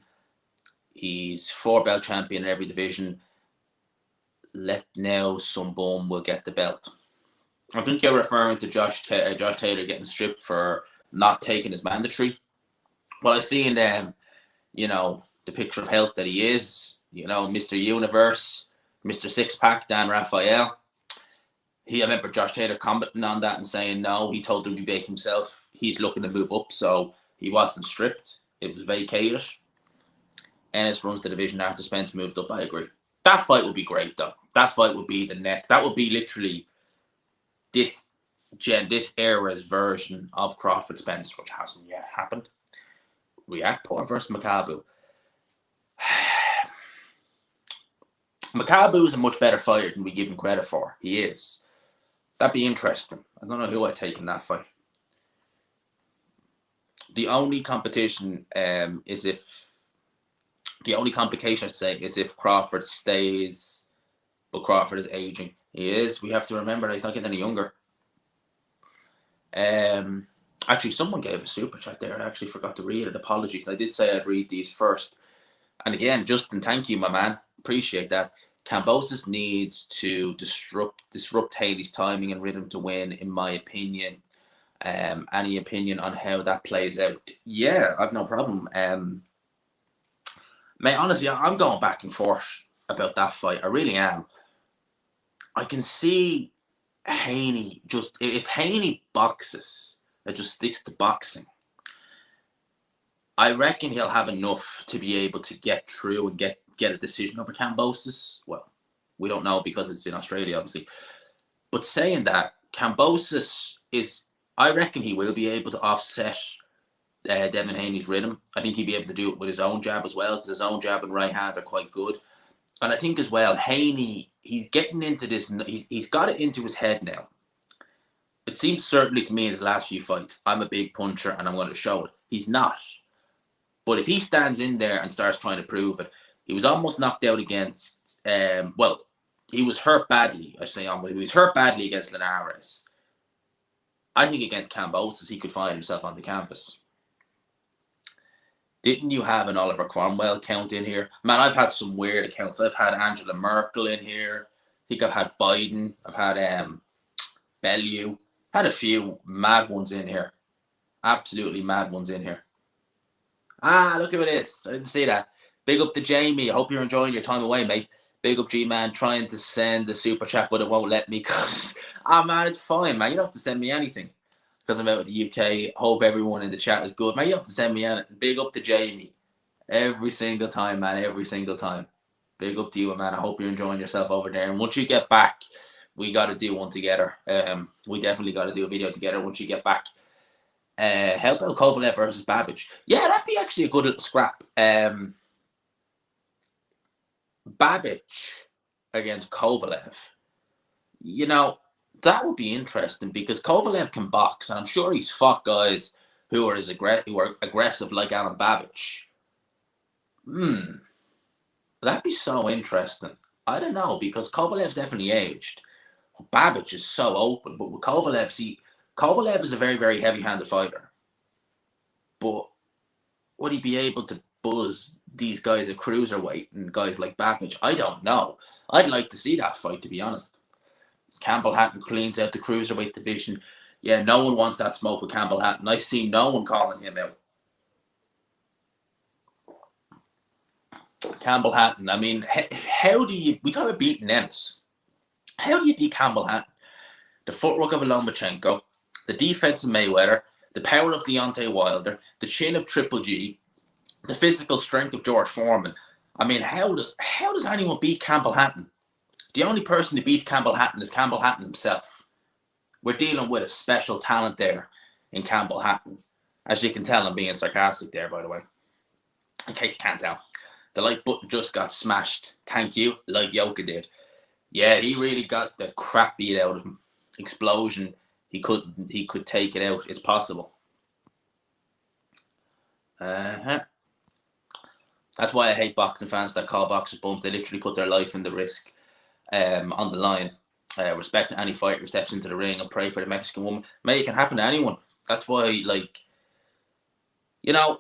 He's 4 belt champion in every division. Let now some bum will get the belt. I think you're referring to Josh Taylor getting stripped for not taking his mandatory. Well, I see in the picture of health that he is, Mr. Universe, Mr. Six-Pack, Dan Raphael. I remember Josh Taylor commenting on that and saying no, he told him to be big himself. He's looking to move up, so he wasn't stripped. It was vacated. Ennis runs the division after Spence moved up. I agree. That fight would be great, though. That fight would be the neck. That would be literally this era's version of Crawford Spence, which hasn't yet happened. Reactport versus Makabu. Makabu's a much better fighter than we give him credit for. He is. That'd be interesting. I don't know who I'd take in that fight. The only competition is if the only complication I'd say is if Crawford stays, but Crawford is aging. He is. We have to remember that he's not getting any younger. Actually, someone gave a super chat there. I actually forgot to read it. Apologies. I did say I'd read these first. And again, Justin, thank you, my man. Appreciate that. Kambosos needs to disrupt Haley's timing and rhythm to win, in my opinion. Any opinion on how that plays out? Yeah, I've no problem. Mate, honestly, I'm going back and forth about that fight. I really am. I can see Haney just, if Haney boxes, it just sticks to boxing. I reckon he'll have enough to be able to get through and get a decision over Kambosos. Well, we don't know because it's in Australia, obviously. But saying that, Kambosos is, I reckon he will be able to offset Devin Haney's rhythm. I think he'll be able to do it with his own jab as well, because his own jab and right hand are quite good. And I think as well, Haney, he's getting into this, he's got it into his head now. It seems certainly to me in his last few fights, I'm a big puncher and I'm going to show it. He's not. But if he stands in there and starts trying to prove it, he was almost knocked out against, well, he was hurt badly, I say he was hurt badly against Linares. I think against Kambosos, he could find himself on the canvas. Didn't you have an Oliver Cromwell count in here? Man, I've had some weird accounts. I've had Angela Merkel in here. I think I've had Biden. I've had Bellew. Had a few mad ones in here. Absolutely mad ones in here. Ah, look at this. I didn't see that. Big up to Jamie. I hope you're enjoying your time away, mate. Big up G-Man, trying to send the super chat, but it won't let me because, man, it's fine, man. You don't have to send me anything because I'm out of the UK. Hope everyone in the chat is good. Man, you don't have to send me anything. Big up to Jamie. Every single time, man. Every single time. Big up to you, man. I hope you're enjoying yourself over there. And once you get back, we got to do one together. We definitely got to do a video together once you get back. Help out Kovalev versus Babbage. Yeah, that'd be actually a good little scrap. Babbage against Kovalev. You know, that would be interesting because Kovalev can box, and I'm sure he's fought guys who are aggressive like Alan Babbage. That'd be so interesting. I don't know, because Kovalev's definitely aged. Babbage is so open, but with Kovalev, see, Kovalev is a very, very heavy-handed fighter. But would he be able to buzz these guys at cruiserweight and guys like Babbage? I don't know. I'd like to see that fight, to be honest. Campbell Hatton cleans out the cruiserweight division. Yeah, no one wants that smoke with Campbell Hatton. I see no one calling him out. Campbell Hatton, I mean, how do you... We got to beat Ennis. How do you beat Campbell Hatton? The footwork of a Lomachenko, the defense of Mayweather, the power of Deontay Wilder, the chin of Triple G, the physical strength of George Foreman. I mean, how does anyone beat Campbell Hatton? The only person who beats Campbell Hatton is Campbell Hatton himself. We're dealing with a special talent there in Campbell Hatton. As you can tell, I'm being sarcastic there, by the way. In case you can't tell. The like button just got smashed. Thank you, like Yoka did. Yeah, he really got the crap beat out of him. Explosion. He could take it out. It's possible. That's why I hate boxing fans that call boxers bums. They literally put their life in the risk on the line. Respect to any fighter who steps into the ring and pray for the Mexican woman. Mate, it can happen to anyone. That's why, like, you know,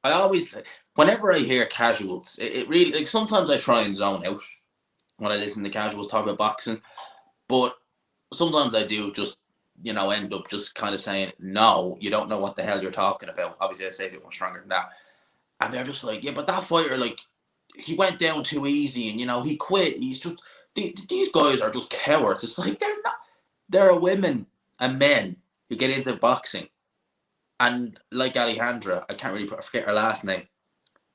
I always, whenever I hear casuals, it really, like, sometimes I try and zone out when I listen to casuals talk about boxing, but sometimes I do just, you know, end up just kind of saying, no, you don't know what the hell you're talking about. Obviously, I say a bit more stronger than that. And they're just like, yeah, but that fighter, like, he went down too easy and, you know, he quit. He's just, these guys are just cowards. It's like, they're not. There are women and men who get into boxing. And like Alejandra, I can't really forget her last name.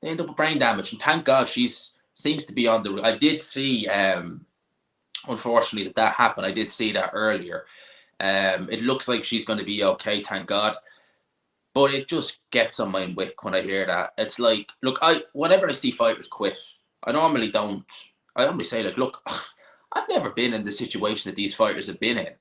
They end up with brain damage. And thank God she seems to be on the... I did see, unfortunately, that happened. I did see that earlier. It looks like she's going to be okay, thank God. But it just gets on my wick when I hear that. It's like, look, whenever I see fighters quit, I normally don't. I normally say, like, look, I've never been in the situation that these fighters have been in.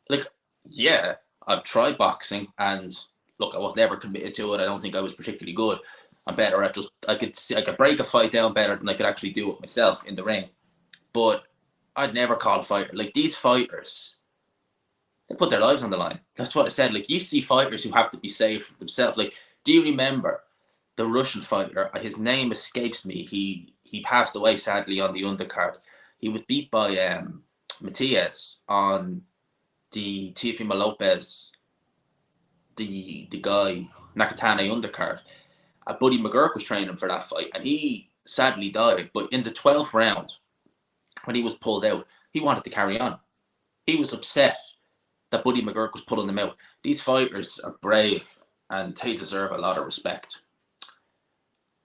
Like, yeah, I've tried boxing, and look, I was never committed to it. I don't think I was particularly good. I'm better at just I could break a fight down better than I could actually do it myself in the ring. But I'd never call a fighter like these fighters. They put their lives on the line. That's what I said. Like, you see fighters who have to be safe themselves. Like, do you remember the Russian fighter? His name escapes me. He passed away sadly on the undercard. He was beat by Matias on the Teofimo Lopez, the guy Nakatane undercard. Buddy McGurk was training for that fight, and he sadly died. But in the 12th round, when he was pulled out, he wanted to carry on. He was upset that Buddy McGurk was pulling them out. These fighters are brave, and they deserve a lot of respect.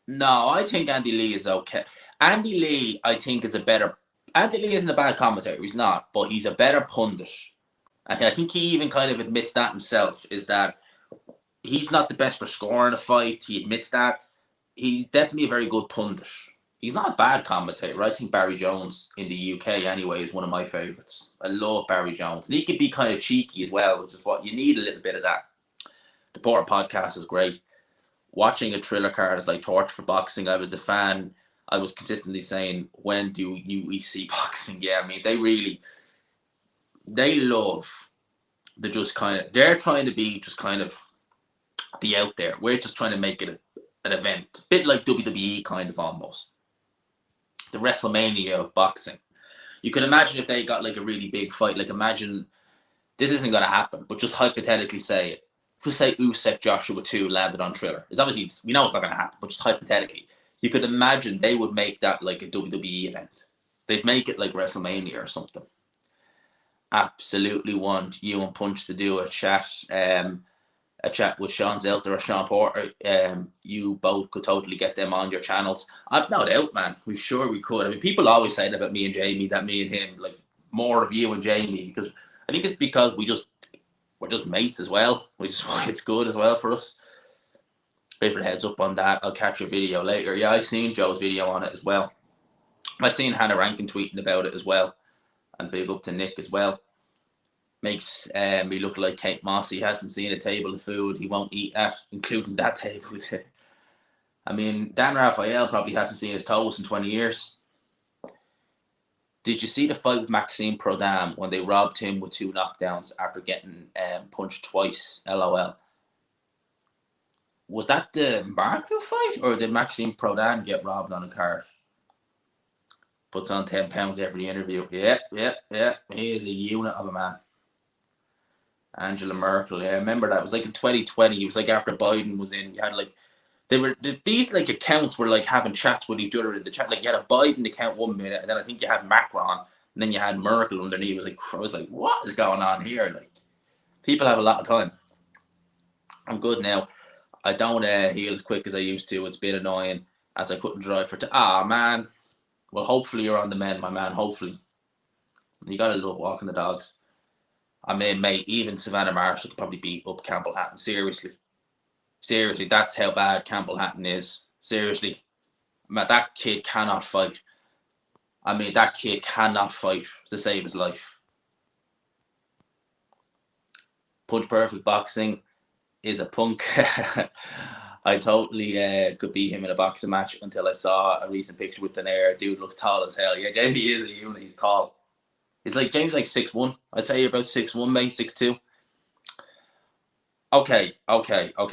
No, I think Andy Lee is okay. Andy Lee, I think, is a better... Andy Lee isn't a bad commentator. He's not, but he's a better pundit. And I think he even kind of admits that himself, is that he's not the best for scoring a fight. He admits that. He's definitely a very good pundit. He's not a bad commentator. I think Barry Jones in the UK anyway is one of my favourites. I love Barry Jones. And he could be kind of cheeky as well, which is what you need, a little bit of that. The Porter podcast is great. Watching a Thriller card is like torture for boxing. I was a fan. I was consistently saying, when do we see boxing? Yeah, I mean, they love the just kind of... They're trying to be just kind of the out there. We're just trying to make it an event. A bit like WWE kind of almost. The WrestleMania of boxing. You could imagine if they got like a really big fight, like imagine, this isn't going to happen, but just hypothetically say it. Just say Usyk Joshua 2 landed on Thriller. It's obviously, we know it's not going to happen, but just hypothetically, you could imagine they would make that like a WWE event. They'd make it like WrestleMania or something. Absolutely want you and Punch to do a chat with Sean Zelter or Sean Porter. You both could totally get them on your channels. I've no doubt, man. We could. I mean, people always say that about me and Jamie, that me and him, like, more of you and Jamie, because I think it's because we're just mates as well. It's good as well for us. Wait for the heads up on that. I'll catch your video later. Yeah, I seen Joe's video on it as well. I seen Hannah Rankin tweeting about it as well. And big up to Nick as well. Makes me look like Kate Moss. He hasn't seen a table of food he won't eat at, including that table. I mean, Dan Raphael probably hasn't seen his toes in 20 years. Did you see the fight with Maxime Prodam when they robbed him with 2 knockdowns after getting punched twice? LOL. Was that the Marco fight, or did Maxime Prodam get robbed on a card? Puts on 10 pounds every interview. Yeah. He is a unit of a man. Angela Merkel, yeah, I remember that. It was like in 2020. It was like after Biden was in. You had like, these like accounts were like having chats with each other in the chat. Like, you had a Biden account 1 minute, and then I think you had Macron, and then you had Merkel underneath. I was like, what is going on here? Like, people have a lot of time. I'm good now. I don't heal as quick as I used to. It's been annoying, as I couldn't drive for man. Well, hopefully you're on the mend, my man. Hopefully. You gotta love walking the dogs. I mean, mate, even Savannah Marshall could probably beat up Campbell Hatton. Seriously, that's how bad Campbell Hatton is. Seriously. Man, that kid cannot fight. I mean, that kid cannot fight to save his life. Punch Perfect Boxing is a punk. I totally could beat him in a boxing match until I saw a recent picture with Daenerys. Dude looks tall as hell. Yeah, Jamie is a unit. He's tall. He's like, James like 6'1". I'd say you're about 6'1", mate, 6'2". Okay.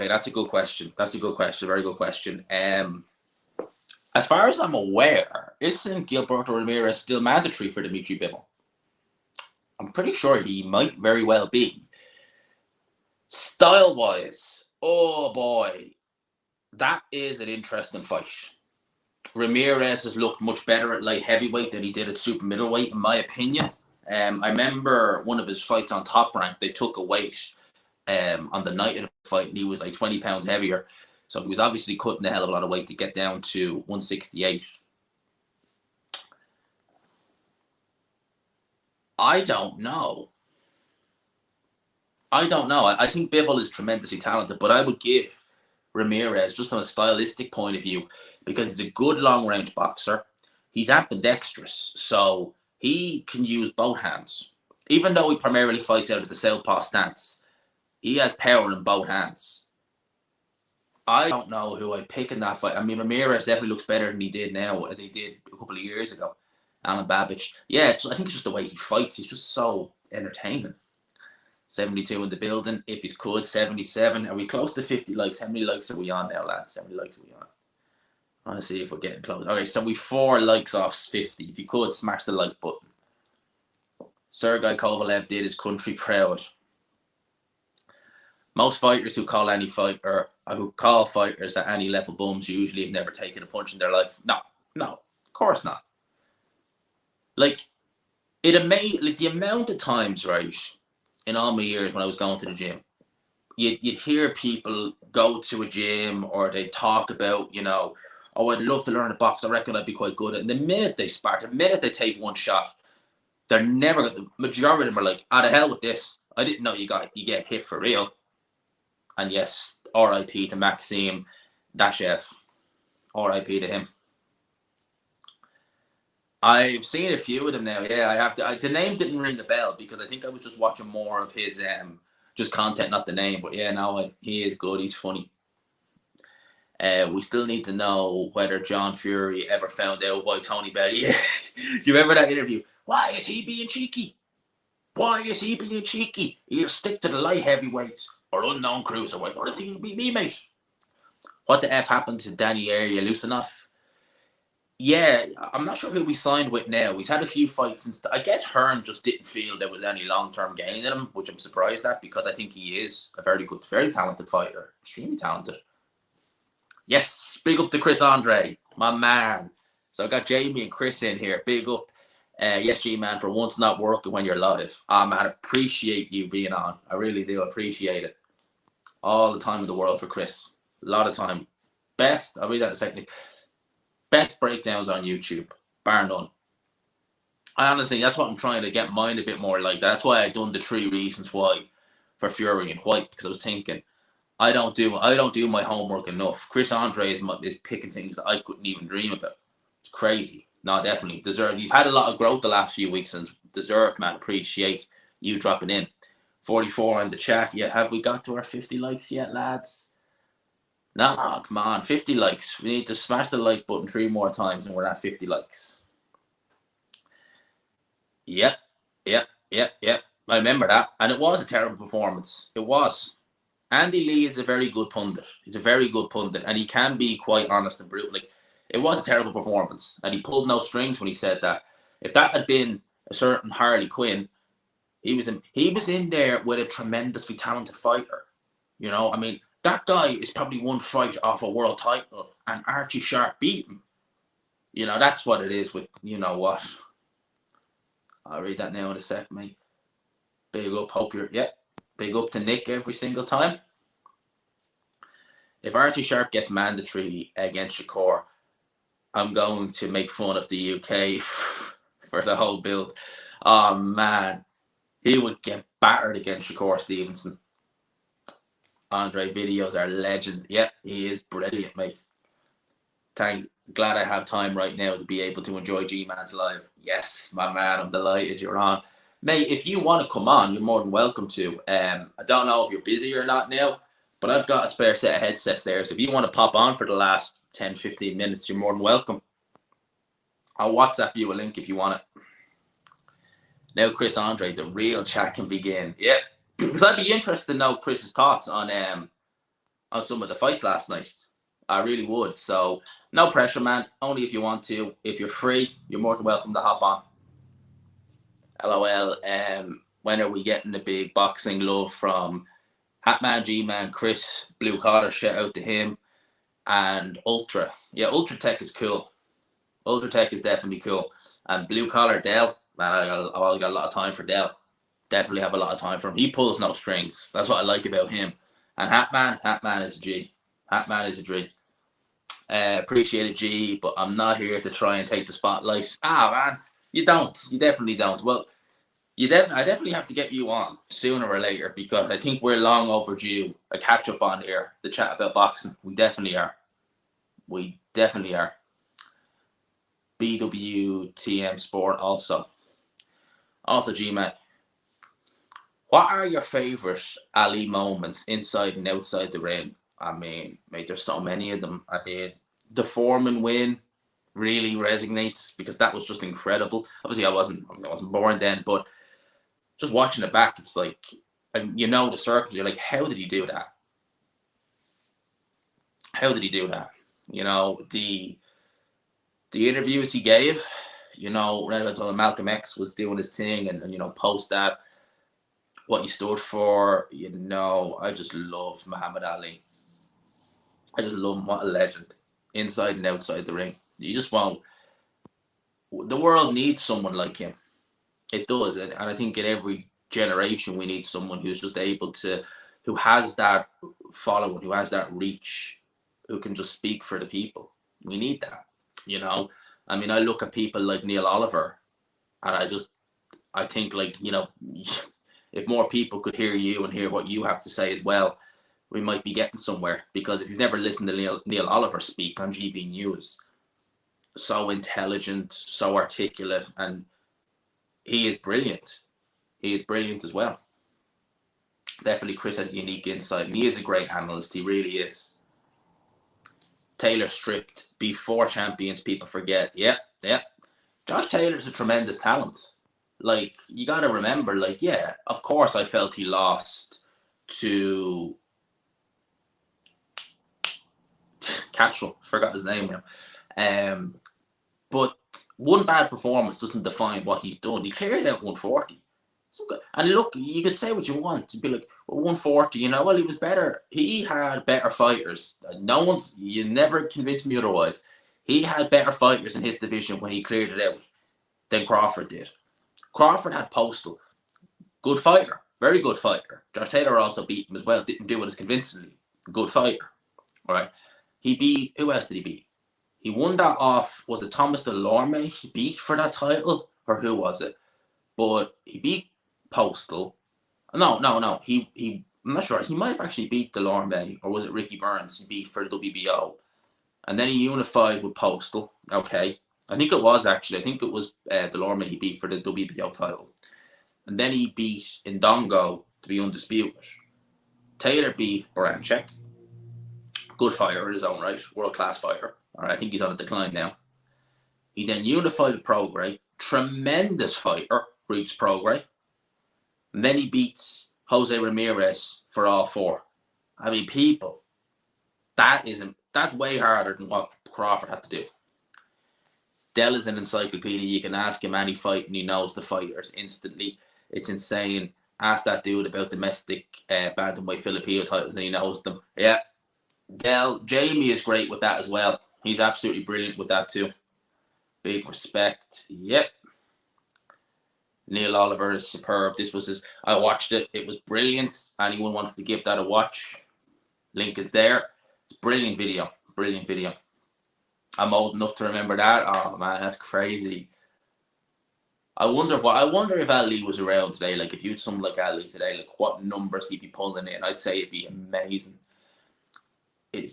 That's a good question. Very good question. As far as I'm aware, isn't Gilberto Ramirez still mandatory for Dimitri Bivol? I'm pretty sure he might very well be. Style-wise, oh boy, that is an interesting fight. Ramirez has looked much better at light heavyweight than he did at super middleweight, in my opinion. I remember one of his fights on Top Rank, they took a weight on the night of the fight, and he was like 20 pounds heavier. So he was obviously cutting a hell of a lot of weight to get down to 168. I don't know. I think Bivol is tremendously talented, but I would give Ramirez, just on a stylistic point of view, because he's a good long-range boxer. he's ambidextrous, so he can use both hands. Even though he primarily fights out of the southpaw stance, he has power in both hands. I don't know who I'd pick in that fight. I mean, Ramirez definitely looks better than he did now, than he did a couple of years ago. Alan Babbage. Yeah, I think it's just the way he fights. He's just so entertaining. 72 in the building. If he could, 77. Are we close to 50 likes? How many likes are we on now, lads? How many likes are we on? I want to see if we're getting close. Okay, so we 4 likes off 50. If you could, smash the like button. Sergei Kovalev did his country proud. Most fighters who call any fighter, who call fighters at any level bums, usually have never taken a punch in their life. No, of course not. Like, the amount of times, right, in all my years when I was going to the gym, you'd hear people go to a gym or they talk about, you know, oh, I'd love to learn to box. I reckon I'd be quite good at it. And the minute they spark, the minute they take one shot, they're never, the majority of them are like, the hell with this. I didn't know you get hit for real. And yes, R.I.P. to Maxim Dashev. R.I.P. to him. I've seen a few of them now. Yeah, I have to. The name didn't ring the bell because I think I was just watching more of his just content, not the name. But yeah, no, he is good. He's funny. We still need to know whether John Fury ever found out why Tony Bell. Yeah, do you remember that interview? Why is he being cheeky? Why is he being cheeky? He'll stick to the light heavyweights or unknown cruiserweights. What do you think me, mate? What the F happened to Danny Lusanov? Yeah, I'm not sure who we signed with now. He's had a few fights since. I guess Hearn just didn't feel there was any long-term gain in him, which I'm surprised at because I think he is a very good, very talented fighter. Extremely talented. Yes, big up to Chris Andre, my man. So I got Jamie and Chris in here. Big up. Yes, G-Man, for once not working when you're live. Man, appreciate you being on. I really do appreciate it. All the time in the world for Chris. A lot of time. Best, I'll read that in a second. Best breakdowns on YouTube, bar none. Honestly, that's what I'm trying to get mine a bit more like. That's why I done the 3 reasons why for Fury and White, because I was thinking I don't do my homework enough. Chris Andre is picking things that I couldn't even dream about. It's crazy. No, definitely deserved. You've had a lot of growth the last few weeks and deserved, man. Appreciate you dropping in. 44 in the chat. Yeah, have we got to our 50 likes yet, lads? No, come on, 50 likes. We need to smash the like button 3 more times and we're at 50 likes. Yep. I remember that. And it was a terrible performance. It was. Andy Lee is a very good pundit. He's a very good pundit and he can be quite honest and brutal. Like, it was a terrible performance and he pulled no strings when he said that. If that had been a certain Harley Quinn, he was in there with a tremendously talented fighter. You know, I mean, that guy is probably one fight off a world title and Archie Sharp beat him. You know, that's what it is with, you know what. I'll read that now in a sec, mate. Big up, hope you're, yeah. Big up to Nick every single time. If Archie Sharp gets mandatory against Shakur, I'm going to make fun of the UK for the whole build. Oh, man. He would get battered against Shakur Stevenson. Andre videos are legend. Yep, he is brilliant, mate. Glad I have time right now to be able to enjoy G-Man's live. Yes, my man, I'm delighted you're on. Mate, if you want to come on, you're more than welcome to. I don't know if you're busy or not now, but I've got a spare set of headsets there. So if you want to pop on for the last 10, 15 minutes, you're more than welcome. I'll WhatsApp you a link if you want it. Now, Chris Andre, the real chat can begin. Yeah, because I'd be interested to know Chris's thoughts on some of the fights last night. I really would. So no pressure, man. Only if you want to. If you're free, you're more than welcome to hop on. LOL. When are we getting the big boxing love from Hatman, G-Man, Chris, Blue Collar? Shout out to him. And Ultra. Yeah, Ultra Tech is cool. Ultra Tech is definitely cool. And Blue Collar Dell. Man, I got a lot of time for Dell. Definitely have a lot of time for him. He pulls no strings. That's what I like about him. And Hatman is a G. Hatman is a G. Appreciate it, G, but I'm not here to try and take the spotlight. Man, you don't. You definitely don't. Well, I definitely have to get you on sooner or later because I think we're long overdue a catch up on here, the chat about boxing. We definitely are. BWTM Sport also. Also, G-Man, what are your favourite Ali moments inside and outside the ring? I mean, mate, there's so many of them. I mean, the Foreman win really resonates because that was just incredible. Obviously, I wasn't born then, but just watching it back, it's like, and you know the circles, you're like, how did he do that? How did he do that? You know, the interviews he gave, you know, right about Malcolm X was doing his thing and you know, post that, what he stood for, you know, I just love Muhammad Ali. I just love him. What a legend. Inside and outside the ring. You just won't. The world needs someone like him. It does. And I think in every generation we need someone who's just able to, who has that following, who has that reach, who can just speak for the people. We need that. You know? I mean, I look at people like Neil Oliver and I think, like, you know, if more people could hear you and hear what you have to say as well, we might be getting somewhere. Because if you've never listened to Neil Oliver speak on GB News, so intelligent, so articulate, and he is brilliant. He is brilliant as well. Definitely Chris has a unique insight, and he is a great analyst. He really is. Taylor stripped before champions, people forget. Yeah. Josh Taylor's a tremendous talent. Like, you got to remember, like, yeah, of course I felt he lost to Catchell. Forgot his name now. But one bad performance doesn't define what he's done. He cleared out 140. And look, you could say what you want. You'd be like, well, 140, you know, well, he was better. He had better fighters. You never convinced me otherwise. He had better fighters in his division when he cleared it out than Crawford did. Crawford had Postal. Good fighter. Very good fighter. Josh Taylor also beat him as well. Didn't do it as convincingly. Good fighter. All right. He beat, who else did he beat? He won that off, was it Thomas Delorme he beat for that title? Or who was it? But he beat Postal. No. I'm not sure. He might have actually beat Delorme, or was it Ricky Burns he beat for the WBO? And then he unified with Postal. Okay. I think it was Delorme he beat for the WBO title. And then he beat Indongo to be undisputed. Taylor beat Baranchek. Good fighter in his own right. World-class fighter. All right, I think he's on a decline now. He then unified with Prograis. Tremendous fighter. Reached Prograis. And then he beats Jose Ramirez for all four. I mean, people, that's way harder than what Crawford had to do. Dell is an encyclopedia. You can ask him any fight and he knows the fighters instantly. It's insane. Ask that dude about domestic bantamweight Filipino titles and he knows them. Yeah. Dell, Jamie is great with that as well. He's absolutely brilliant with that too. Big respect. Yep. Neil Oliver is superb. I watched it. It was brilliant. Anyone wants to give that a watch, link is there. It's brilliant video. Brilliant video. I'm old enough to remember that. Oh man, that's crazy. I wonder if Ali was around today. Like, if you had someone like Ali today, like what numbers he'd be pulling in. I'd say it'd be amazing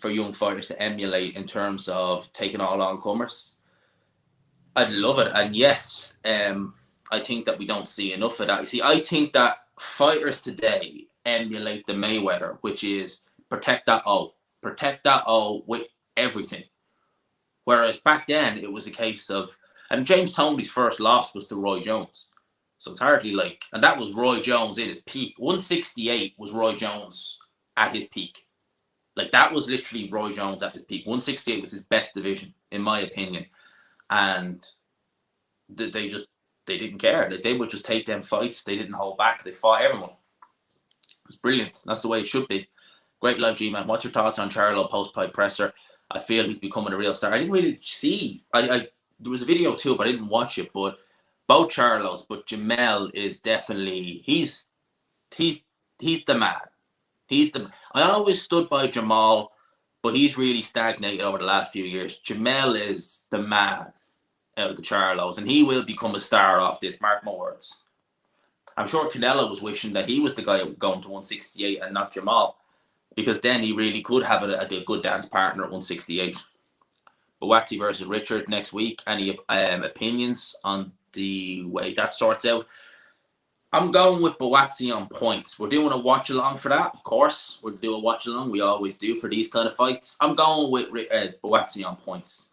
for young fighters to emulate in terms of taking all on-comers. I'd love it. And yes, I think that we don't see enough of that. You see, I think that fighters today emulate the Mayweather, which is protect that O. Protect that O with everything. Whereas back then, it was a case of, and James Toney's first loss was to Roy Jones. So it's hardly like, and that was Roy Jones in his peak. 168 was Roy Jones at his peak. Like, that was literally Roy Jones at his peak. 168 was his best division, in my opinion. And they didn't care. They would just take them fights. They didn't hold back. They fought everyone. It was brilliant. That's the way it should be. Great live, G-Man. What's your thoughts on Charlo post-fight presser? I feel he's becoming a real star. I didn't really see. There was a video too, but I didn't watch it. But both Charlos, but Jermall is definitely he's the man. I always stood by Jermall, but he's really stagnated over the last few years. Jermall is the man out of the Charlos, and he will become a star off this. Mark my words. I'm sure Canelo was wishing that he was the guy going to 168 and not Jermall, because then he really could have a good dance partner at 168. Boatsy versus Richard next week. Any opinions on the way that sorts out? I'm going with Boatsy on points. We're doing a watch along for that, of course. We'll do a watch along. We always do for these kind of fights. I'm going with Boatsy on points.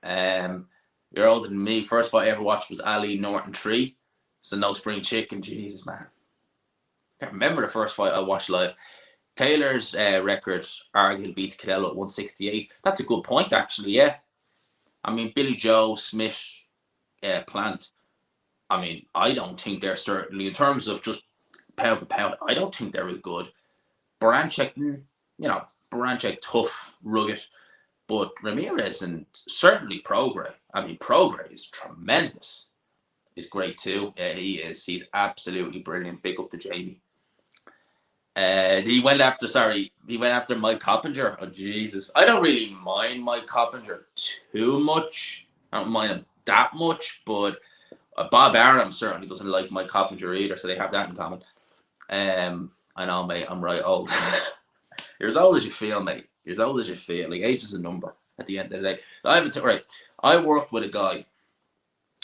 You're older than me. First fight I ever watched was Ali Norton 3. It's a No Spring Chicken. Jesus, man. I can't remember the first fight I watched live. Taylor's record arguably beats Canelo at 168. That's a good point, actually, yeah. I mean, Billy Joe, Smith, Plant. I mean, I don't think they're certainly, in terms of just pound for pound, I don't think they're as good. Baranchek, Baranchek, tough, rugged. But Ramirez and certainly Prograis. I mean, Prograis is tremendous. He's great too. Yeah, he is. He's absolutely brilliant. Big up to Jamie. He went after Mike Coppinger. Oh, Jesus. I don't really mind Mike Coppinger too much. I don't mind him that much, but Bob Arum certainly doesn't like Mike Coppinger either, so they have that in common. I know, mate, I'm right old. You're as old as you feel, mate. You're as old as you feel. Like, age is a number at the end of the day. I worked with a guy,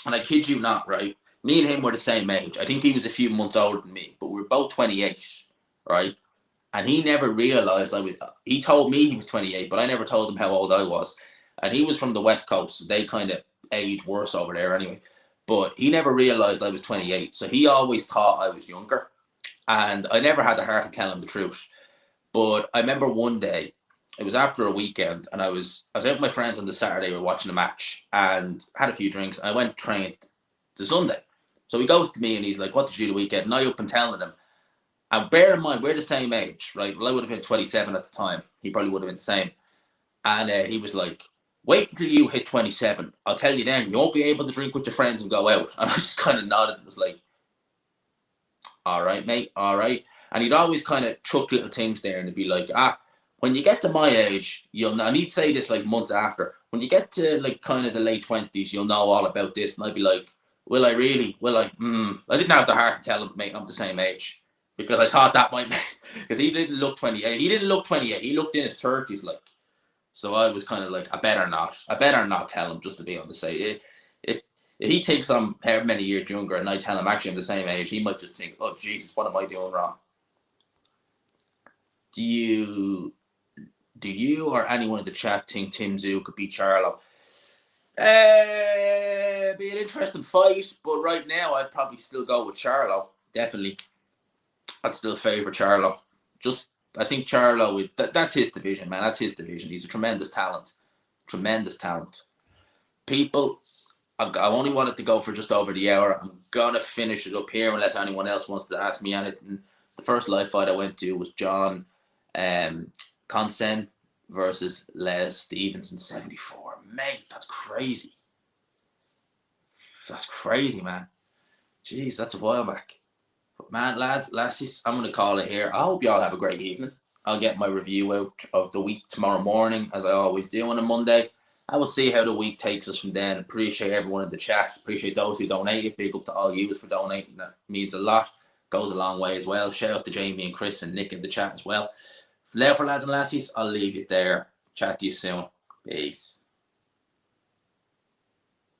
and I kid you not, right? Me and him were the same age. I think he was a few months older than me, but we were both 28, right? And he never realized he told me he was 28, but I never told him how old I was. And he was from the West Coast, so they kind of age worse over there anyway. But he never realized I was 28, so he always thought I was younger. And I never had the heart to tell him the truth. But I remember one day, it was after a weekend, and I was out with my friends on the Saturday. We were watching a match and had a few drinks. And I went trained to Sunday. So he goes to me and he's like, "What did you do the weekend?" And I up and telling him. And bear in mind, we're the same age, right? Well, I would have been 27 at the time. He probably would have been the same. And he was like, "Wait until you hit 27. I'll tell you then, you won't be able to drink with your friends and go out." And I just kind of nodded and was like, "All right, mate, all right." And he'd always kind of chuck little things there and he'd be like, when you get to my age, you'll know, and he'd say this like months after, when you get to like kind of the late 20s, you'll know all about this. And I'd be like, "Will I really? Will I?" I didn't have the heart to tell him, "Mate, I'm the same age." Because I thought that might be, because he didn't look 28. He didn't look 28. He looked in his 30s, like. So I was kind of like, I better not tell him, just to be on the safe. If he thinks I'm how many years younger and I tell him actually I'm the same age, he might just think, "Oh, Jesus, what am I doing wrong?" Do you or anyone in the chat think Tim Tszyu could beat Charlo? Be an interesting fight, but right now I'd probably still go with Charlo. Definitely. I'd still favour Charlo. I think Charlo, that's his division, man. That's his division. He's a tremendous talent. Tremendous talent. People, I've only wanted to go for just over the hour. I'm going to finish it up here unless anyone else wants to ask me anything. The first live fight I went to was John Consen versus Les Stevenson, 74. Mate, that's crazy. That's crazy, man. Jeez, that's a while back. But man, lassies, I'm going to call it here. I hope y'all have a great evening. I'll get my review out of the week tomorrow morning, as I always do on a Monday. I will see how the week takes us from then. Appreciate everyone in the chat. Appreciate those who donated. Big up to all you for donating. That means a lot. Goes a long way as well. Shout out to Jamie and Chris and Nick in the chat as well. Now for lads and lassies, I'll leave you there. Chat to you soon. Peace.